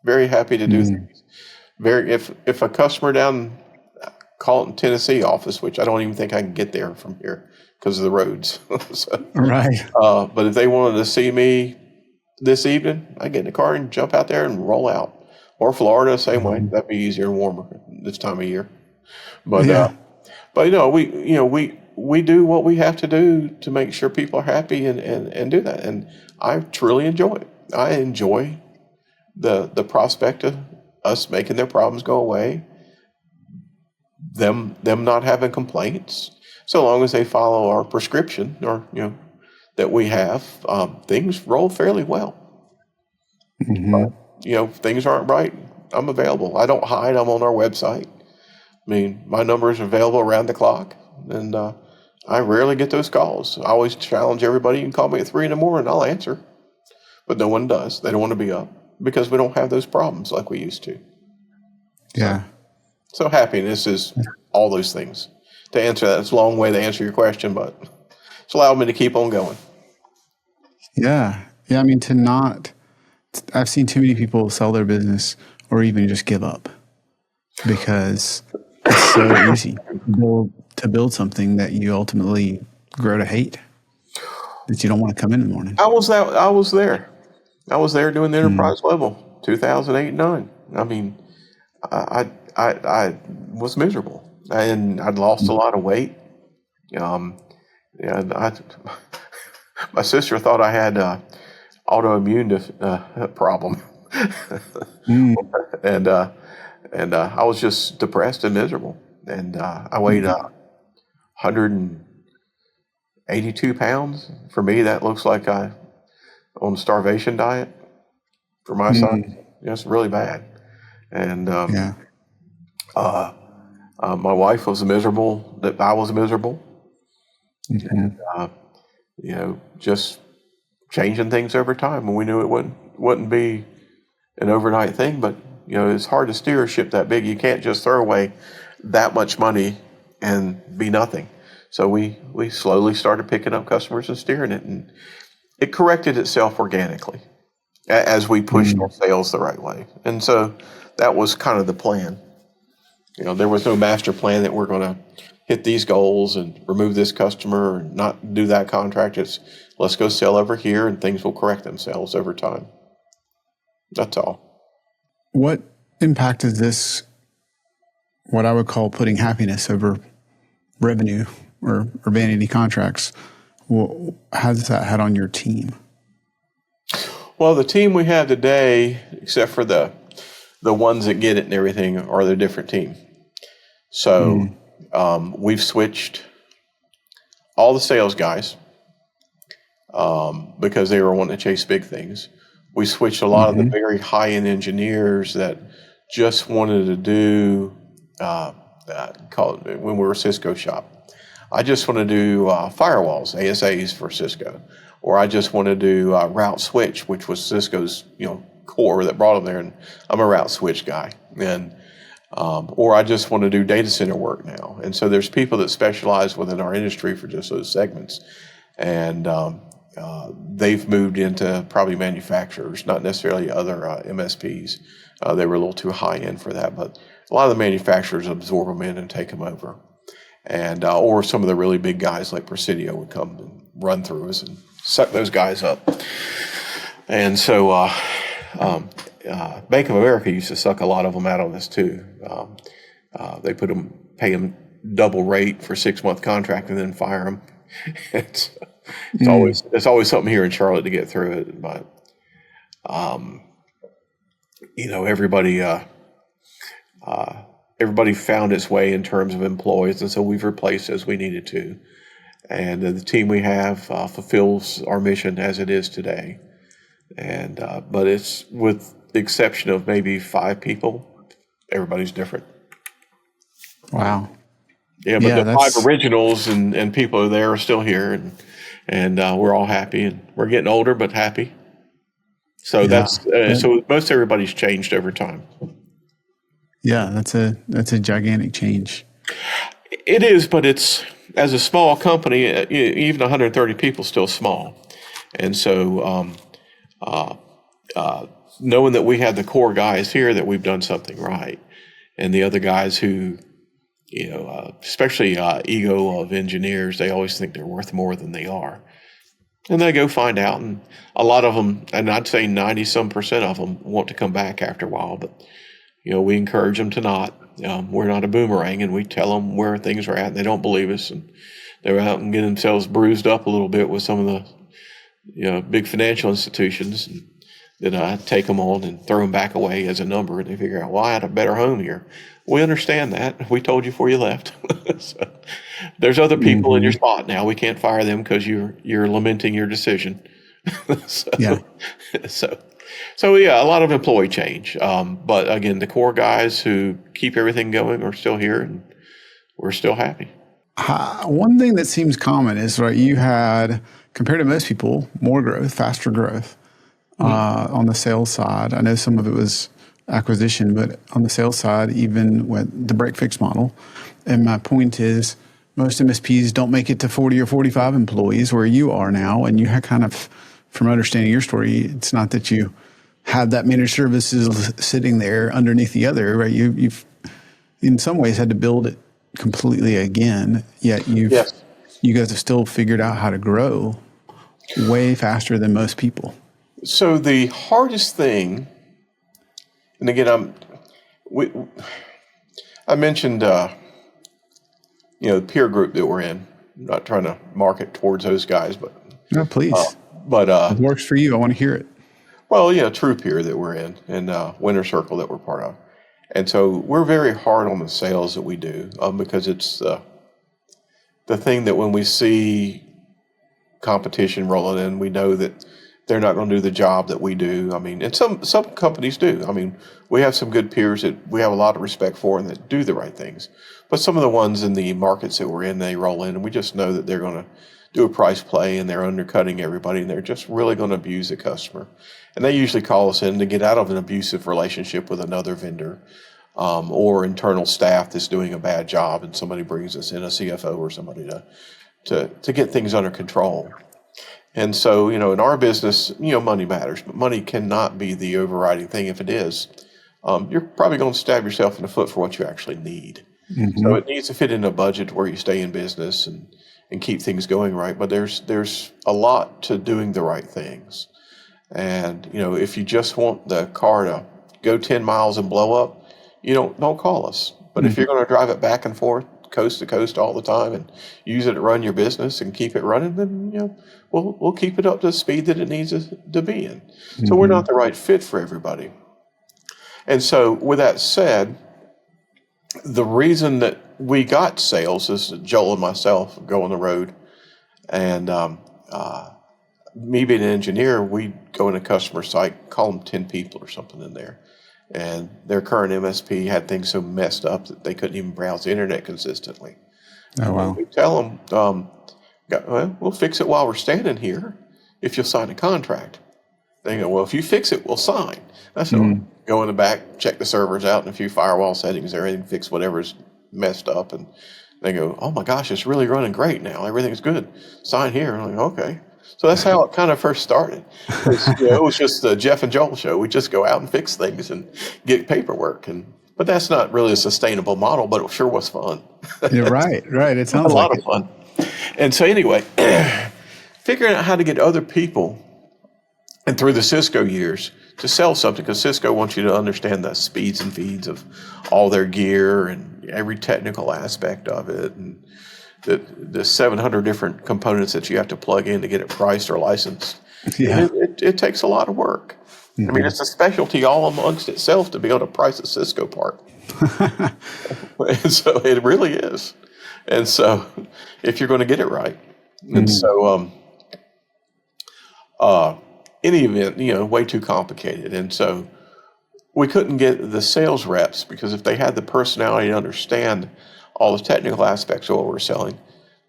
Very happy to do
Mhm.
things. Very if a customer down Colton, Tennessee office, which I don't even think I can get there from here because of the roads. So,
Right.
but if they wanted to see me this evening, I get in the car and jump out there and roll out. Or Florida, same way.
Mhm.
That'd be easier and warmer this time of year. But
Yeah.
we do what we have to do to make sure people are happy and do that. And I truly enjoy it. I enjoy the prospect of us making their problems go away, them not having complaints, so long as they follow our prescription or that we have. Things roll fairly well.
Mhm.
If things aren't right, I'm available. I don't hide. I'm on our website. I mean, my number is available around the clock, and I rarely get those calls. I always challenge everybody. You can call me at 3 in the morning, I'll answer. But no one does. They don't want to be up because we don't have those problems like we used to. So,
Yeah.
so happiness is all those things. To answer that, it's a long way to answer your question, but it's allowed me to keep on going.
Yeah. Yeah. I mean, I've seen too many people sell their business or even just give up because it's so easy to build something that you ultimately grow to hate, that you don't want to come in the morning.
I was there. I was there doing the
Mm.
enterprise level, 2008, 9. I mean, I was miserable, and I'd lost a lot of weight. Um, and my sister thought I had autoimmune problem,
Mm.
and I was just depressed and miserable. And I weighed
Mm.
182 pounds. For me, that looks like I on a starvation diet for my size.
Mm.
It's really bad. And
Yeah.
uh, my wife was miserable. That I was miserable.
Hmm.
Uh, just changing things over time, and we knew it wouldn't be an overnight thing. But it's hard to steer a ship that big. You can't just throw away that much money and be nothing. So we slowly started picking up customers and steering it, and it corrected itself organically as we pushed our
Mm.
sales the right way. And so that was kind of the plan. There was no master plan that we're going to hit these goals and remove this customer or not do that contract. It's let's go sell over here and things will correct themselves over time. That's all.
What impact is this, what I would call putting happiness over revenue or vanity contracts? How's that had on your team?
Well, the team we have today, except for the ones that get it and everything, are the different team. So
Mm.
we've switched all the sales guys because they were wanting to chase big things. We switched a lot of the
Hmm.
very high-end engineers that just wanted to do called when we were a Cisco shop. I just want to do firewalls, ASAs for Cisco, or I just want to do route switch, which was Cisco's core that brought them there, and I'm a route switch guy, and or I just want to do data center work now. And so there's people that specialize within our industry for just those segments, and they've moved into probably manufacturers, not necessarily other MSPs. They were a little too high end for that, but a lot of the manufacturers absorb them in and take them over. And or some of the really big guys like Presidio would come and run through us and suck those guys up. And so Bank of America used to suck a lot of them out on this too. They pay them double rate for 6-month contract and then fire them. It's always something here in Charlotte to get through it, but everybody found its way in terms of employees, and so we've replaced as we needed to. And the team we have fulfills our mission as it is today. And but it's with the exception of maybe 5 people, everybody's different.
Wow.
Yeah, but the 5 originals and people there are still here, and we're all happy, and we're getting older but happy. So so most everybody's changed over time.
Yeah, that's a gigantic change.
It is, but it's as a small company, even 130 people is still small, and so knowing that we have the core guys here, that we've done something right, and the other guys who, especially ego of engineers, they always think they're worth more than they are, and they go find out, and a lot of them, and I'd say 90% of them want to come back after a while, but we encourage them to not. We're not a boomerang, and we tell them where things are at, and they don't believe us, and they're out and get themselves bruised up a little bit with some of the big financial institutions, and then I take them on and throw them back away as a number, and they figure out, well, I had a better home here. We understand that. We told you before you left. So there's other people in your spot now. We can't fire them because you're lamenting your decision. So yeah, a lot of employee change. But again, the core guys who keep everything going are still here, and we're still happy.
One thing that seems common is, right, you had, compared to most people, more growth, faster growth on the sales side. I know some of it was acquisition, but on the sales side, even with the break-fix model. And my point is, most MSPs don't make it to 40 or 45 employees where you are now. And you have kind of, from understanding your story, it's not that you have that managed services sitting there underneath the other, right? You've in some ways had to build it completely again, yet you guys have still figured out how to grow way faster than most people.
So the hardest thing, and again, I mentioned the peer group that we're in. I'm not trying to market towards those guys, but
no, please.
But
it works for you. I want to hear it.
Well, True Peer that we're in, and Winter Circle that we're part of. And so we're very hard on the sales that we do because it's the thing that when we see competition rolling in, we know that they're not going to do the job that we do. I mean, and some companies do. I mean, we have some good peers that we have a lot of respect for and that do the right things. But some of the ones in the markets that we're in, they roll in, and we just know that they're going to do a price play, and they're undercutting everybody, and they're just really going to abuse the customer. And they usually call us in to get out of an abusive relationship with another vendor or internal staff that's doing a bad job, and somebody brings us in, a CFO or somebody to get things under control. And so, in our business, money matters, but money cannot be the overriding thing. If it is, you're probably going to stab yourself in the foot for what you actually need. Mm-hmm. So it needs to fit in a budget where you stay in business and keep things going right. But there's a lot to doing the right things. And, if you just want the car to go 10 miles and blow up, don't call us. But if you're going to drive it back and forth, coast to coast all the time and use it to run your business and keep it running, then, we'll keep it up to the speed that it needs to be in. So we're not the right fit for everybody. And so with that said, the reason that we got sales is that Joel and myself go on the road, and me being an engineer, we go in a customer site, call them 10 people or something in there, and their current MSP had things so messed up that they couldn't even browse the internet consistently.
Oh,
And
wow.
we tell them, well, we'll fix it while we're standing here if you'll sign a contract. They go, well, if you fix it, we'll sign. I said, well, go in the back, check the servers out, and a few firewall settings, everything, fix whatever's messed up. And they go, oh my gosh, it's really running great now. Everything's good. Sign here. I'm like, okay. So that's how it kind of first started. It was just the Jeff and Joel show. We just go out and fix things and get paperwork. But that's not really a sustainable model, but it sure was fun.
Yeah, right. It
A
sounds
lot
like
of
it.
fun. And so anyway, figuring out how to get other people and through the Cisco years to sell something, because Cisco wants you to understand the speeds and feeds of all their gear and every technical aspect of it, and the 700 different components that you have to plug in to get it priced or licensed.
Yeah.
It takes a lot of work. I mean, it's a specialty all amongst itself to be able to price a Cisco part. And so it really is. And so if you're going to get it right. And so in the event, way too complicated. And so we couldn't get the sales reps, because if they had the personality to understand all the technical aspects of what we're selling,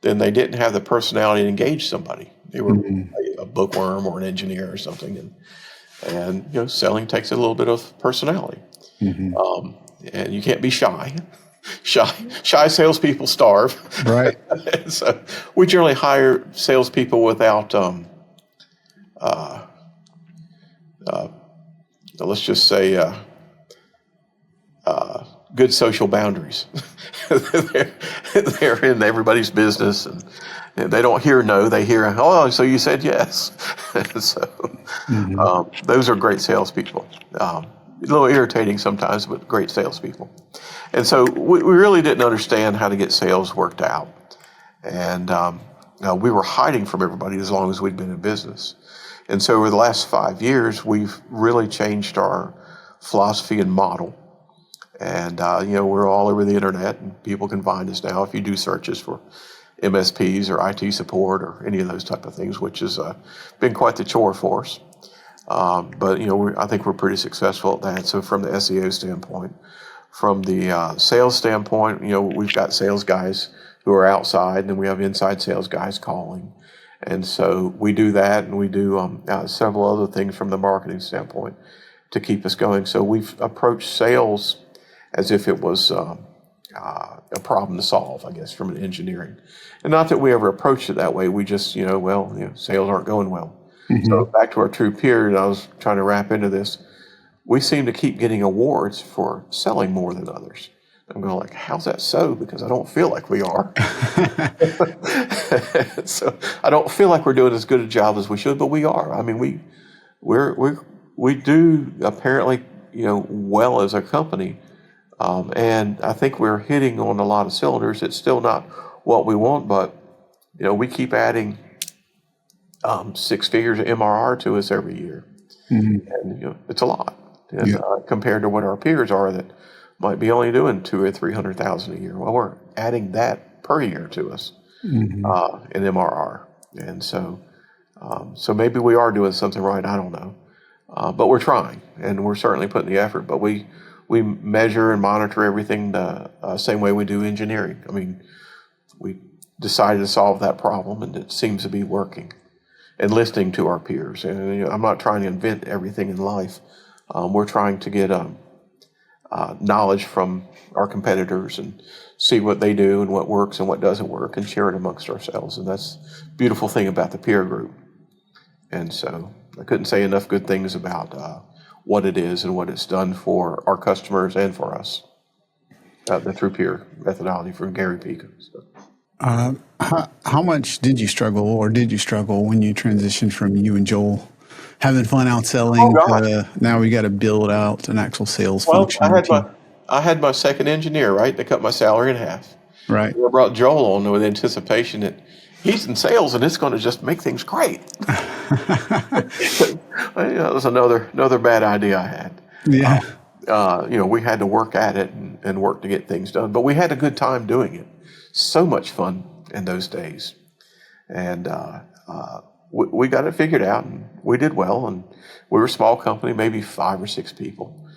then they didn't have the personality to engage somebody. They were a bookworm or an engineer or something. And selling takes a little bit of personality. And you can't be shy. Shy salespeople starve.
Right.
So we generally hire salespeople without, let's just say, good social boundaries. They're in everybody's business, and they don't hear no. They hear, oh, so you said yes. So those are great salespeople. A little irritating sometimes, but great salespeople. And so we really didn't understand how to get sales worked out. And we were hiding from everybody as long as we'd been in business. And so over the last 5 years, we've really changed our philosophy and model. And, we're all over the internet, and people can find us now if you do searches for MSPs or IT support or any of those type of things, which has been quite the chore for us. But I think we're pretty successful at that. So from the SEO standpoint, from the sales standpoint, we've got sales guys who are outside, and then we have inside sales guys calling. And so we do that, and we do several other things from the marketing standpoint to keep us going. So we've approached sales as if it was a problem to solve, I guess, from an engineering. And not that we ever approached it that way. We just, sales aren't going well. So back to our true peers, I was trying to wrap into this. We seem to keep getting awards for selling more than others. I'm going like, how's that so? Because I don't feel like we are. So I don't feel like we're doing as good a job as we should, but we are. I mean, we do apparently, well as a company. And I think we're hitting on a lot of cylinders. It's still not what we want, but we keep adding 6 figures of MRR to us every year, and it's a lot. And compared to what our peers are that might be only doing 200,000 or 300,000 a year, well, we're adding that per year to us in MRR, and so maybe we are doing something right. I don't know, but we're trying, and we're certainly putting the effort. But we measure and monitor everything the same way we do engineering. I mean, we decided to solve that problem, and it seems to be working. And listening to our peers. And I'm not trying to invent everything in life. We're trying to get knowledge from our competitors and see what they do and what works and what doesn't work, and share it amongst ourselves. And that's the beautiful thing about the peer group. And so I couldn't say enough good things about what it is and what it's done for our customers and for us. The True Peer methodology from Gary Pico. So.
How much did you struggle when you transitioned from you and Joel having fun out selling to now we got to build out an actual sales function?
I had my second engineer, right? They cut my salary in half.
Right.
I brought Joel on with anticipation that he's in sales and it's going to just make things great. That was another bad idea I had.
Yeah.
We had to work at it and work to get things done, but we had a good time doing it. So much fun in those days. And we got it figured out, and we did well. And we were a small company, maybe 5 or 6 people.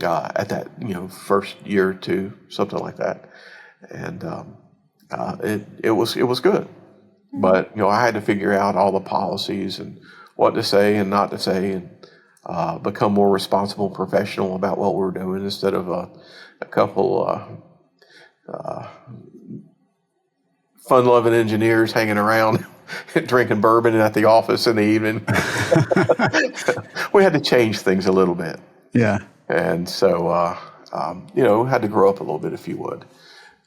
at that, first year or two, something like that. And it was good. But, I had to figure out all the policies and what to say and not to say, and become more responsible and professional about what we were doing instead of a couple fun-loving engineers hanging around drinking bourbon at the office in the evening. We had to change things a little bit.
Yeah.
And so, had to grow up a little bit, if you would.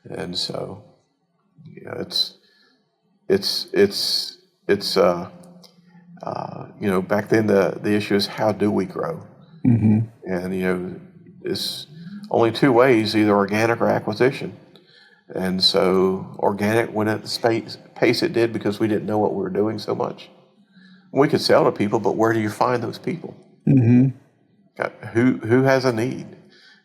And so, back then the issue is, how do we grow?
Mm-hmm.
And, it's only two ways, either organic or acquisition. And so organic went at the pace it did because we didn't know what we were doing so much. We could sell to people, but where do you find those people?
Mm-hmm.
Who has a need?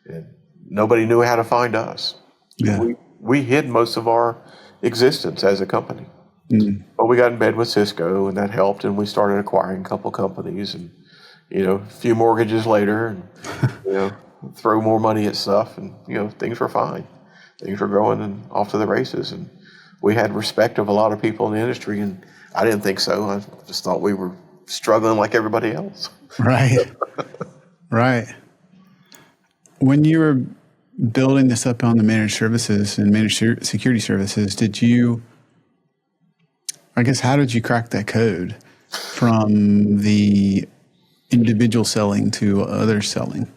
And nobody knew how to find us.
Yeah.
We hid most of our existence as a company.
Mm.
But we got in bed with Cisco, and that helped, and we started acquiring a couple companies, and a few mortgages later, and throw more money at stuff, and things were fine. Things were growing and off to the races, and we had respect of a lot of people in the industry, and I didn't think so. I just thought we were struggling like everybody else.
Right. Right. When you were building this up on the managed services and managed security services, how did you crack that code from the individual selling to other selling?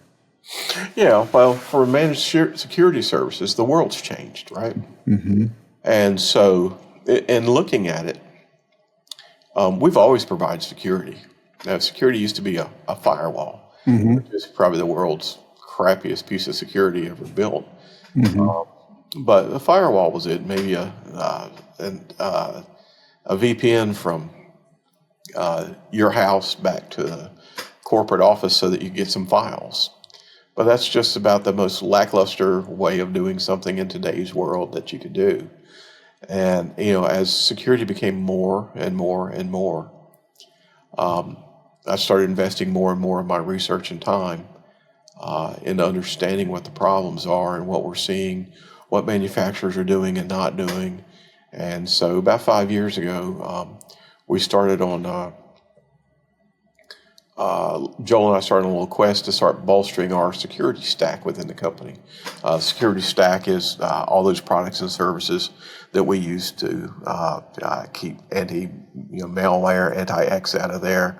Yeah, well, for managed security services, the world's changed, right?
Mm-hmm.
And so, in looking at it, we've always provided security. Now, security used to be a firewall,
Mm-hmm.
which is probably the world's crappiest piece of security ever built.
Mm-hmm.
But a firewall was it, maybe a VPN from your house back to the corporate office so that you get some files. But that's just about the most lackluster way of doing something in today's world that you could do. And, as security became more and more and more, I started investing more and more of my research and time into understanding what the problems are and what we're seeing, what manufacturers are doing and not doing. And so about 5 years ago, we started on, Joel and I started on a little quest to start bolstering our security stack within the company. Security stack is all those products and services that we use to keep malware, anti-X out of there,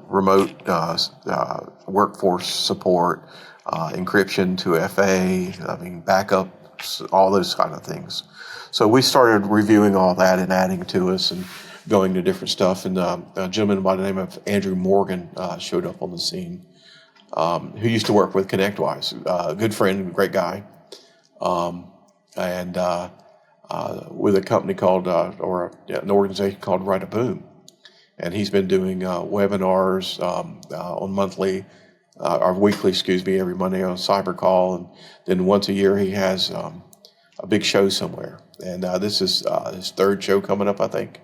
remote workforce support, encryption to FA, backups, all those kind of things. So we started reviewing all that and adding to us and going to different stuff. And a gentleman by the name of Andrew Morgan showed up on the scene, who used to work with ConnectWise, a good friend, great guy, and with a company called, an organization called Write a Boom. And he's been doing webinars on monthly, or weekly, every Monday on Cyber Call. And then once a year he has a big show somewhere. And this is his third show coming up, I think,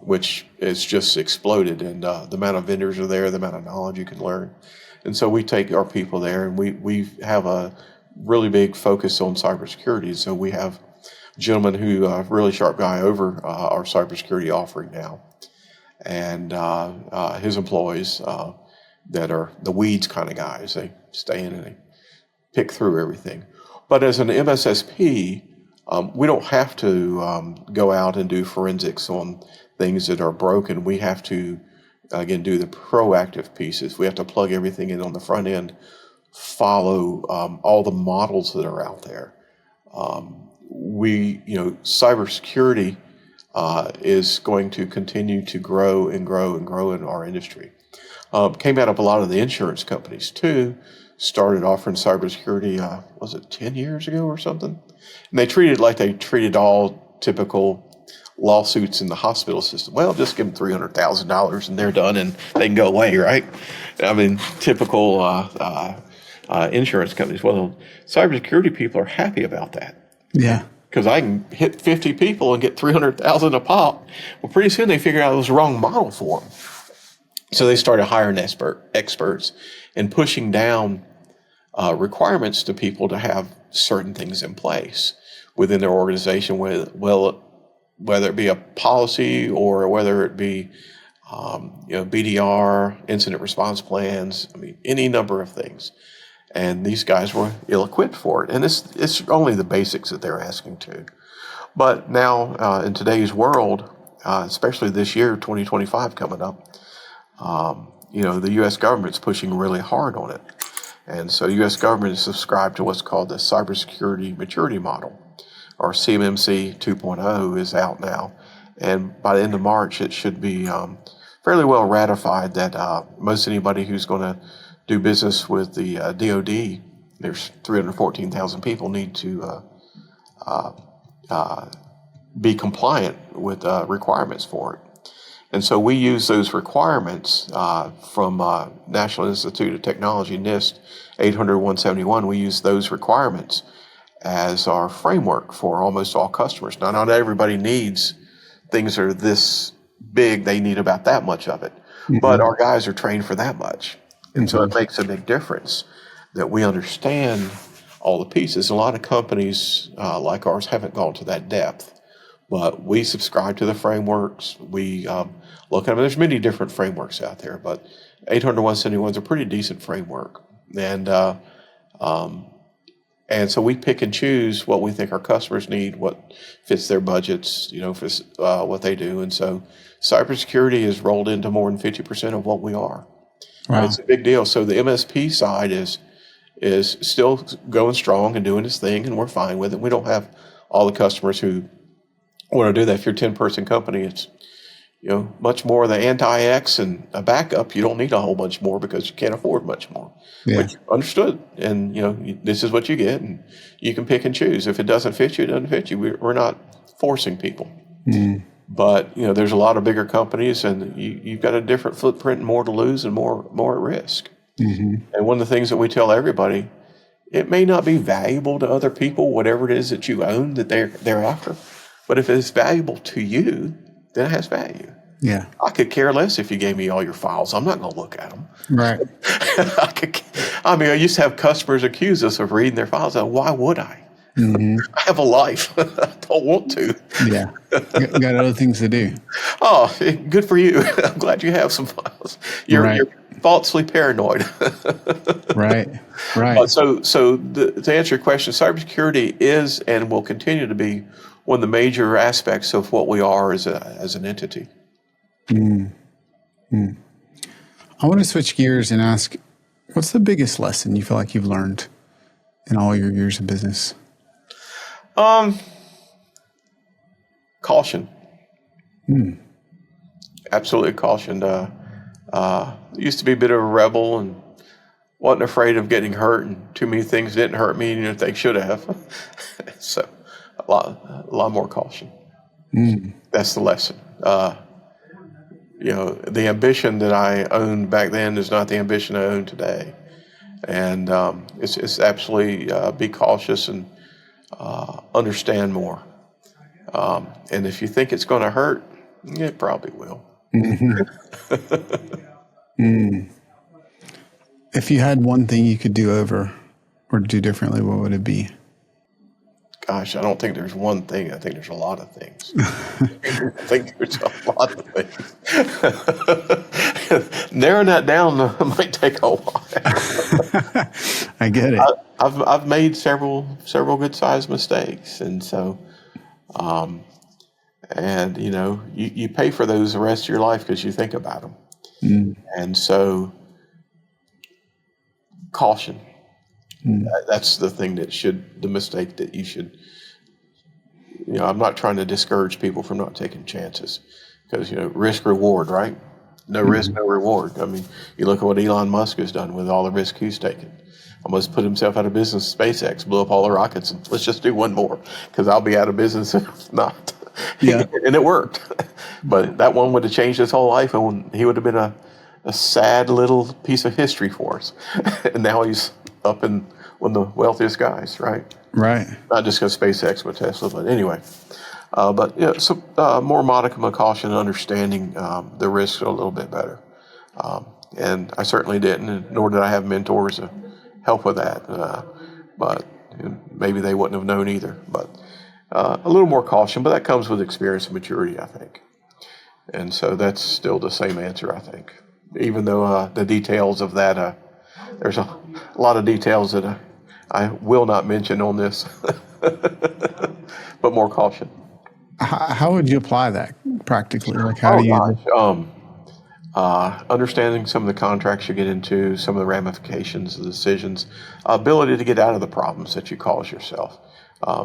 which is just exploded. And the amount of vendors are there, the amount of knowledge you can learn. And so we take our people there, and we have a really big focus on cybersecurity. So we have a gentleman who, a really sharp guy over our cybersecurity offering now. And his employees that are the weeds kind of guys, they stay in and they pick through everything. But as an MSSP, we don't have to go out and do forensics on things that are broken. We have to, again, do the proactive pieces. We have to plug everything in on the front end, follow all the models that are out there. Cybersecurity is going to continue to grow and grow and grow in our industry. Came out of a lot of the insurance companies too. Started offering cybersecurity, was it 10 years ago or something? And they treated it like they treated all typical lawsuits in the hospital system. Well, just give them $300,000 and they're done and they can go away, right? I mean, typical insurance companies. Well, cybersecurity people are happy about that.
Yeah.
Because I can hit 50 people and get $300,000 a pop. Well, pretty soon they figured out it was the wrong model for them. So they started hiring experts and pushing down requirements to people to have certain things in place within their organization, whether it be a policy or whether it be BDR, incident response plans. I mean, any number of things. And these guys were ill-equipped for it. And it's only the basics that they're asking to. But now, in today's world, especially this year, 2025 coming up, the U.S. government's pushing really hard on it. And so U.S. government is subscribed to what's called the Cybersecurity Maturity Model, or CMMC 2.0 is out now. And by the end of March, it should be fairly well ratified that most anybody who's going to do business with the DoD, there's 314,000 people, need to be compliant with requirements for it. And so we use those requirements from National Institute of Technology, NIST 800-171. We use those requirements as our framework for almost all customers. Now, not everybody needs things that are this big. They need about that much of it. But our guys are trained for that much. And so it makes a big difference that we understand all the pieces. A lot of companies like ours haven't gone to that depth. But we subscribe to the frameworks. We look at them. There's many different frameworks out there, but 800-171 is a pretty decent framework. And so we pick and choose what we think our customers need, what fits their budgets, fits what they do. And so cybersecurity is rolled into more than 50% of what we are.
Wow.
It's a big deal. So the MSP side is still going strong and doing its thing, and we're fine with it. We don't have all the customers who want to do that. If you're a 10-person company, it's much more the anti-X and a backup. You don't need a whole bunch more because you can't afford much more.
Yeah.
Which understood, and this is what you get, and you can pick and choose. If it doesn't fit you, it doesn't fit you. We're not forcing people. But there's a lot of bigger companies, and you've got a different footprint and more to lose and more at risk. And one of the things that we tell everybody, it may not be valuable to other people, whatever it is that you own that they're after. But if it's valuable to you, then it has value.
Yeah.
I could care less if you gave me all your files. I'm not going to look at them.
Right.
I used to have customers accuse us of reading their files. Why would I? I have a life. I don't want to.
Yeah. Got other things to do.
Oh, good for you. I'm glad you have some files. You're falsely paranoid.
Right.
So to answer your question, cybersecurity is and will continue to be one of the major aspects of what we are as an entity.
I want to switch gears and ask, what's the biggest lesson you feel like you've learned in all your years of business?
Caution. Absolutely caution. Used to be a bit of a rebel and wasn't afraid of getting hurt, and too many things didn't hurt me, even if they should have. So a lot more caution. That's the lesson. The ambition that I owned back then is not the ambition I own today. And it's absolutely be cautious and understand more. And if you think it's going to hurt, it probably will.
If you had one thing you could do over or do differently, what would it be?
Gosh, I don't think there's one thing. I think there's a lot of things. I think there's a lot of things. Narrowing that down might take a while.
I get it.
I've made several good sized mistakes, and so, you pay for those the rest of your life because you think about them, and so caution. That's the thing the mistake that you should, I'm not trying to discourage people from not taking chances because, risk reward, right? No risk, no reward. I mean, you look at what Elon Musk has done with all the risk he's taken. Almost put himself out of business. SpaceX blew up all the rockets, and let's just do one more because I'll be out of business if not.
Yeah.
And it worked. But that one would have changed his whole life, and he would have been a sad little piece of history for us. And now he's up in one of the wealthiest guys, right?
Right.
Not just because SpaceX, but Tesla. But anyway, more modicum of caution and understanding the risks a little bit better. And I certainly didn't, nor did I have mentors help with that. But maybe they wouldn't have known either. But a little more caution, but that comes with experience and maturity, I think. And so that's still the same answer, I think. Even though the details of that, there's a lot of details that I will not mention on this, but more caution.
How would you apply that practically? Like, how do
Oh
you?
gosh, understanding some of the contracts you get into, some of the ramifications, the decisions, ability to get out of the problems that you cause yourself.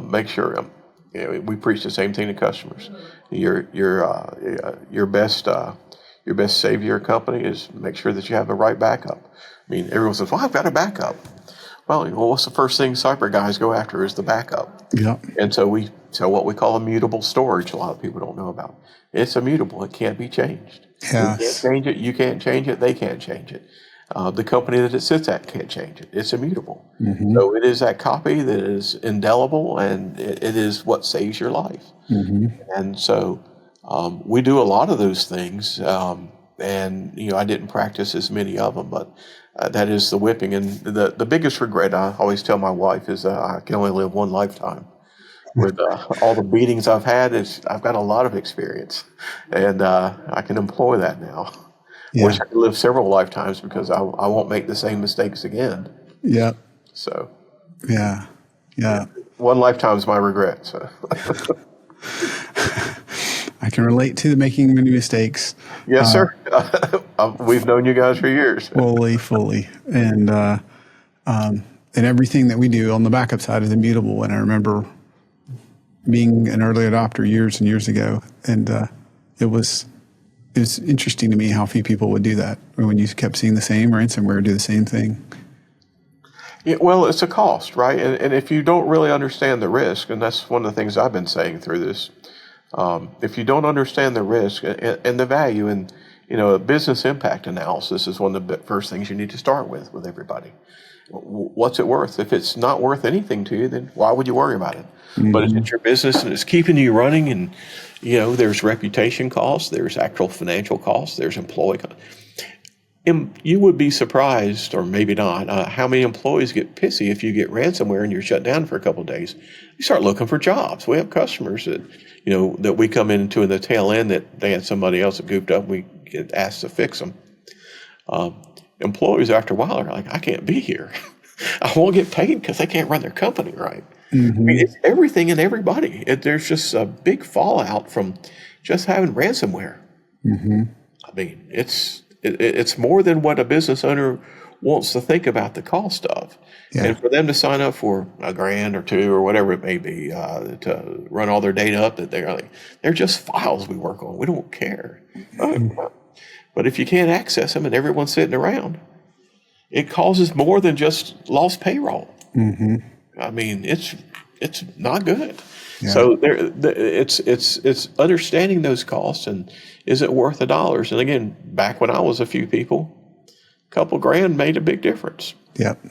Make sure we preach the same thing to customers. Your best save your company is make sure that you have the right backup. I mean, everyone says, "Well, I've got a backup." Well, what's the first thing cyber guys go after is the backup.
Yeah.
And so what we call immutable storage, a lot of people don't know about. It's immutable. It can't be changed. We can't
Yes.
change it. You can't change it. They can't change it. The company that it sits at can't change it. It's immutable.
Mm-hmm.
So it is that copy that is indelible, and it is what saves your life.
Mm-hmm.
And so we do a lot of those things. And I didn't practice as many of them, but that is the whipping. And the biggest regret I always tell my wife is I can only live one lifetime. With all the beatings I've had, I've got a lot of experience, and I can employ that now.
Yeah.
Wish I could live several lifetimes because I won't make the same mistakes again.
Yeah.
So,
Yeah. Yeah.
one lifetime is my regret. So,
I can relate to the making many mistakes.
yes, sir. We've known you guys for years.
Fully. And everything that we do on the backup side is immutable. And I remember being an early adopter years and years ago. And it was interesting to me how few people would do that when you kept seeing the same ransomware do the same thing.
Yeah, well, it's a cost, right? And if you don't really understand the risk, and that's one of the things I've been saying through this, if you don't understand the risk and the value, and business impact analysis is one of the first things you need to start with everybody. What's it worth? If it's not worth anything to you, then why would you worry about it? Mm-hmm. But if it's your business and it's keeping you running, and there's reputation costs, there's actual financial costs, there's employee costs. You would be surprised, or maybe not, how many employees get pissy if you get ransomware and you're shut down for a couple of days. You start looking for jobs. We have customers that that we come into in the tail end that they had somebody else that goofed up. We get asked to fix them. Employees after a while are like, I can't be here. I won't get paid because they can't run their company right. Mm-hmm. I mean, it's everything and everybody. There's just a big fallout from just having ransomware. Mm-hmm. I mean, it's more than what a business owner wants to think about the cost of. Yeah. And for them to sign up for $1,000 or $2,000 or whatever it may be to run all their data up, that they're just files we work on. We don't care. Mm-hmm. But if you can't access them and everyone's sitting around, it causes more than just lost payroll. Mm-hmm. I mean, it's not good. Yeah. So it's understanding those costs, and is it worth the dollars? And again, back when I was a few people, a couple grand made a big difference. Yep.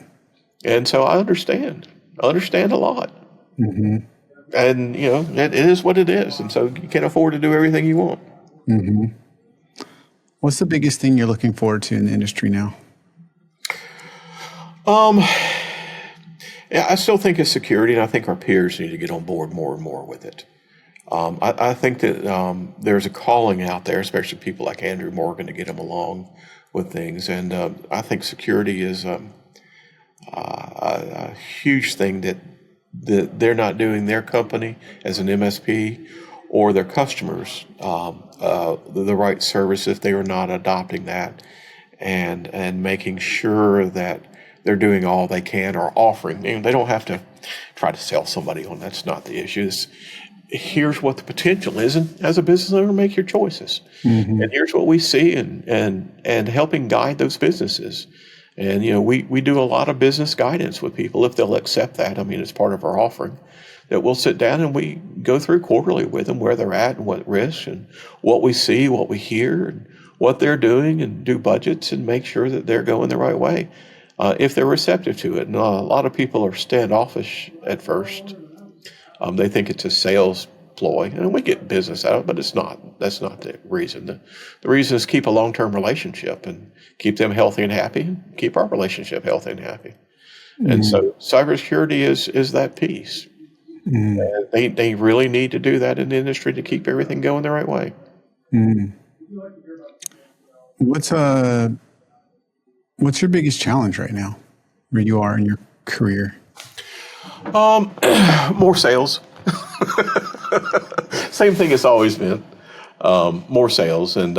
And so I understand a lot. Mm-hmm. And it is what it is, and so you can't afford to do everything you want. Mm-hmm.
What's the biggest thing you're looking forward to in the industry now?
Yeah, I still think it's security, and I think our peers need to get on board more and more with it. I think that there's a calling out there, especially people like Andrew Morgan, to get them along with things. And I think security is a huge thing that they're not doing their company as an MSP or their customers the right service if they are not adopting that and making sure that they're doing all they can or offering. And they don't have to try to sell somebody on. That's not the issue. Here's what the potential is, and as a business owner, make your choices. Mm-hmm. And here's what we see, and helping guide those businesses. And we do a lot of business guidance with people if they'll accept that. I mean, it's part of our offering that we'll sit down and we go through quarterly with them where they're at and what risks and what we see, what we hear, and what they're doing, and do budgets and make sure that they're going the right way. If they're receptive to it. And a lot of people are standoffish at first. They think it's a sales ploy, and we get business out of it, but it's not. That's not the reason. The reason is keep a long-term relationship and keep them healthy and happy, and keep our relationship healthy and happy. And
Mm,
so cybersecurity is that piece.
mm,
They really need to do that in the industry to keep everything going the right way.
mm. What's uh what's your biggest challenge right now, where you are in your career?
More sales. Same thing it's always been. More sales, and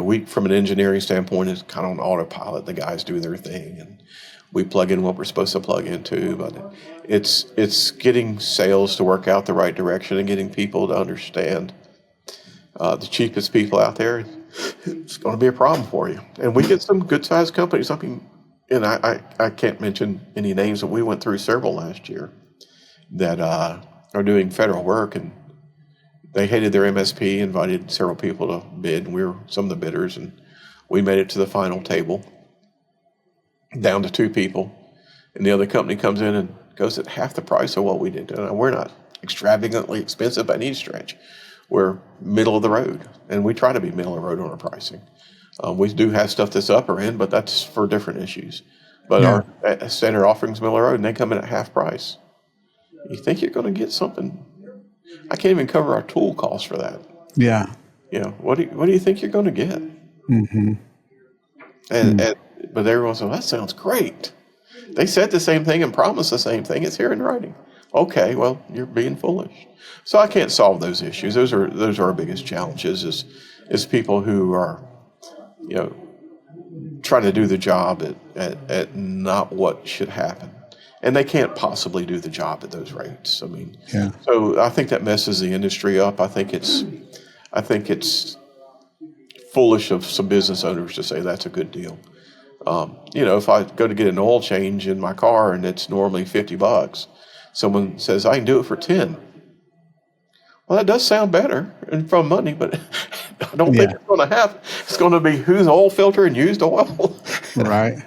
we from an engineering standpoint it's kind of on autopilot. The guys do their thing, and we plug in what we're supposed to plug into. But it's getting sales to work out the right direction and getting people to understand the cheapest people out there. It's going to be a problem for you. And we get some good sized companies. I mean, and I can't mention any names, but we went through several last year that are doing federal work, and they hated their MSP, invited several people to bid, and we were some of the bidders, and we made it to the final table, down to 2 people, and the other company comes in and goes at half the price of what we did. And we're not extravagantly expensive by any stretch. We're middle of the road, and we try to be middle of the road on our pricing. We do have stuff that's upper end, but that's for different issues. But
Yeah,
our standard offerings middle of the road, and they come in at half price. You think you're going to get something? I can't even cover our tool costs for that.
yeah,
What do you think you're going to get?
mm-hmm.
And but everyone says, well, that sounds great. They said the same thing and promised the same thing. It's here in writing. Okay, well, you're being foolish. So I can't solve those issues. Those are our biggest challenges. Is people who are, trying to do the job at not what should happen, and they can't possibly do the job at those rates. I mean,
Yeah,
so I think that messes the industry up. I think it's foolish of some business owners to say that's a good deal. If I go to get an oil change in my car and it's normally $50, someone says I can do it for 10. Well, that does sound better and from money, but I don't think
yeah,
it's going to happen. It's going to be who's oil filter and used oil.
right.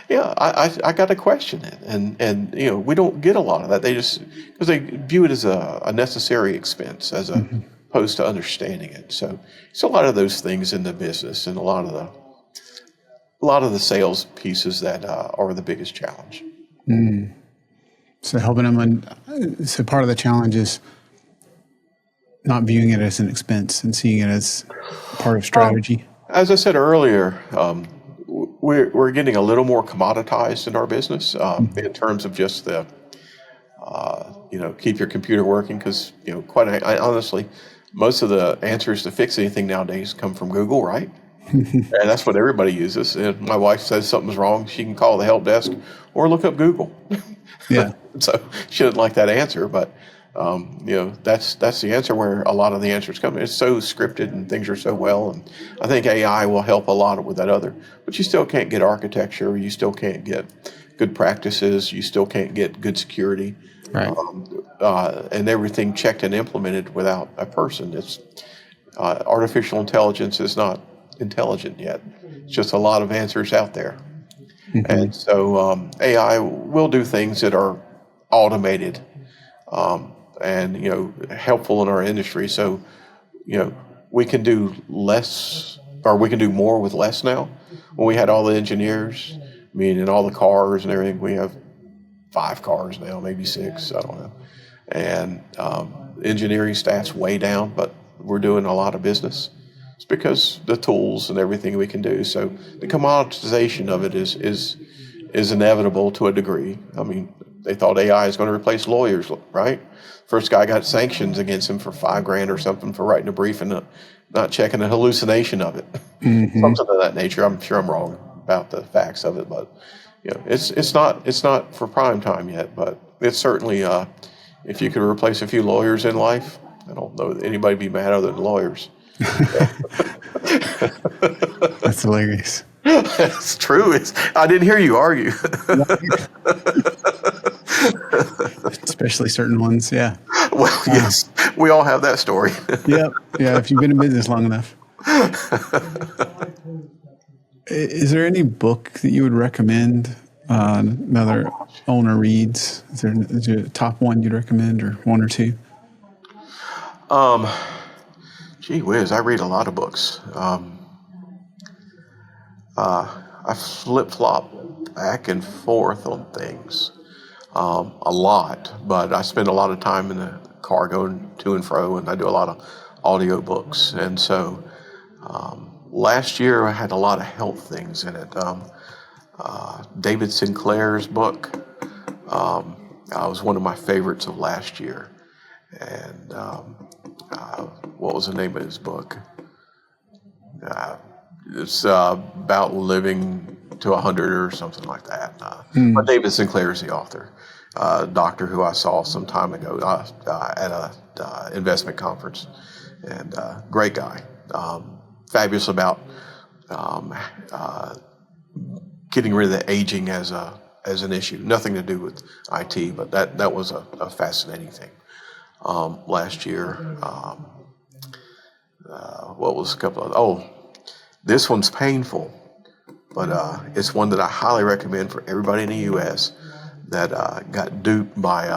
Yeah, I got to question it, and we don't get a lot of that. They just because they view it as a necessary expense as opposed to understanding it. So it's a lot of those things in the business, and a lot of the sales pieces that are the biggest challenge.
So helping them, so part of the challenge is not viewing it as an expense and seeing it as part of strategy.
As I said earlier, we're getting a little more commoditized in our business in terms of just the keep your computer working because honestly, most of the answers to fix anything nowadays come from Google, right? And that's what everybody uses. And my wife says something's wrong, she can call the help desk or look up Google.
Yeah,
So she didn't like that answer, but that's the answer where a lot of the answers come. It's so scripted and things are so well, and I think AI will help a lot with that other. But you still can't get architecture. You still can't get good practices. You still can't get good security,
right.
and everything checked and implemented without a person. It's artificial intelligence is not intelligent yet. It's just a lot of answers out there. And so AI will do things that are automated and helpful in our industry. So we can do less, or we can do more with less now. When we had all the engineers, and all the cars and everything, we have 5 cars now, maybe 6, I don't know. And engineering staff's way down, but we're doing a lot of business. It's because the tools and everything we can do. So the commoditization of it is inevitable to a degree. I mean, they thought AI is going to replace lawyers, right? First guy got sanctions against him for $5,000 or something for writing a brief and not checking the hallucination of it. Something of that nature. I'm sure I'm wrong about the facts of it, but it's not for prime time yet. But it's certainly if you could replace a few lawyers in life, I don't know that anybody be mad other than lawyers.
That's hilarious.
It's true. I didn't hear you argue.
Especially certain ones. Yeah.
Well, yes, we all have that story.
Yep. Yeah. If you've been in business long enough. Is there any book that you would recommend another owner reads? Is there a top one you'd recommend, or one or two?
Gee whiz, I read a lot of books. I flip-flop back and forth on things a lot, but I spend a lot of time in the car going to and fro, and I do a lot of audio books. And so last year I had a lot of health things in it. David Sinclair's book was one of my favorites of last year. And what was the name of his book? It's about living to 100 or something like that. But David Sinclair is the author. Doctor who I saw some time ago at a investment conference, and great guy. Fabulous about getting rid of the aging as an issue. Nothing to do with IT, but that was a fascinating thing. Last year, what was a couple of, this one's painful, but it's one that I highly recommend for everybody in the U.S. that got duped by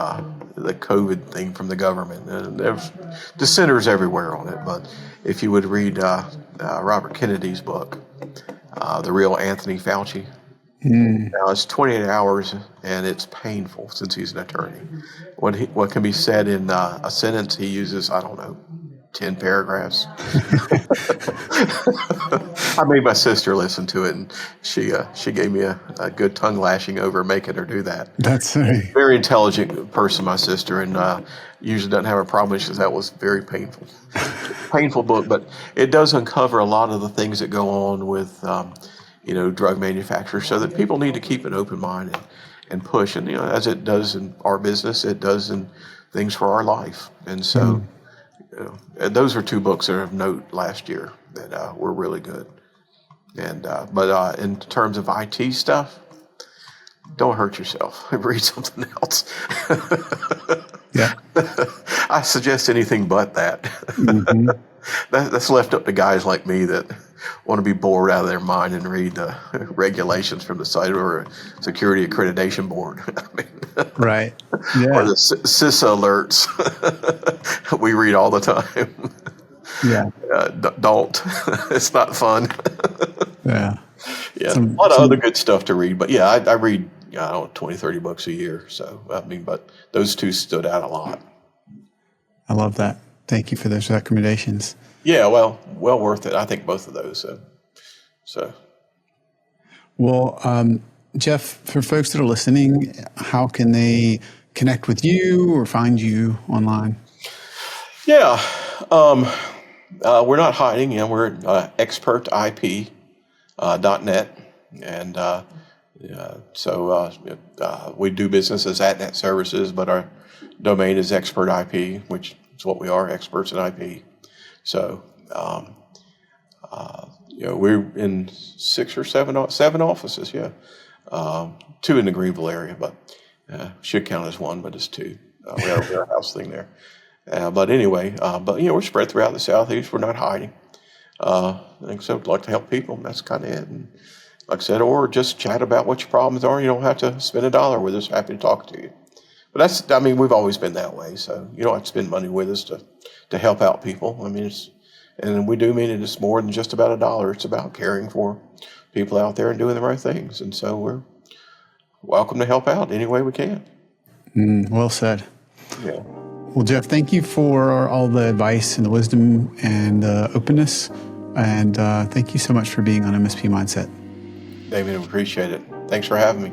the COVID thing from the government. And there's dissenters everywhere on it, but if you would read Robert Kennedy's book, The Real Anthony Fauci. Now it's 28 hours and it's painful since he's an attorney. What can be said in a sentence, he uses, 10 paragraphs. I made my sister listen to it, and she gave me a good tongue lashing over making her do that.
That's
very intelligent person, my sister, and usually doesn't have a problem. She says that was very painful. Painful book, but it does uncover a lot of the things that go on with drug manufacturers, so that people need to keep an open mind and push. And as it does in our business, it does in things for our life. And so those are two books that are of note last year that were really good. And but in terms of IT stuff, don't hurt yourself. Read something else.
Yeah.
I suggest anything but that. Mm-hmm. That's left up to guys like me that want to be bored out of their mind and read the regulations from the Cyber Security Accreditation Board.
Right. Yeah.
Or the CISA alerts we read all the time.
Yeah.
Don't. It's not fun.
Yeah.
Yeah. A lot of other good stuff to read. But yeah, I read 20, 30 books a year. So, but those two stood out a lot.
I love that. Thank you for those recommendations.
Yeah, well worth it. I think both of those. So.
Well, Jeff, for folks that are listening, how can they connect with you or find you online?
Yeah, we're not hiding. We're at expertip.net, and so we do business as .NET Services, but our domain is Expert IP, which is what we are, experts in IP. So, we're in 6 or 7 offices. Yeah, 2 in the Greenville area, but should count as 1, but it's 2. We have a warehouse thing there. But anyway, we're spread throughout the Southeast. We're not hiding. I think so. I'd like to help people. That's kind of it. And like I said, or just chat about what your problems are. You don't have to spend $1 with us. Happy to talk to you. But we've always been that way. So you don't have to spend money with us to help out people. And we do mean it. It's more than just about $1. It's about caring for people out there and doing the right things. And so we're welcome to help out any way we can.
Well said.
Yeah.
Well, Jeff, thank you for all the advice and the wisdom and the openness. And thank you so much for being on MSP Mindset.
Damien, appreciate it. Thanks for having me.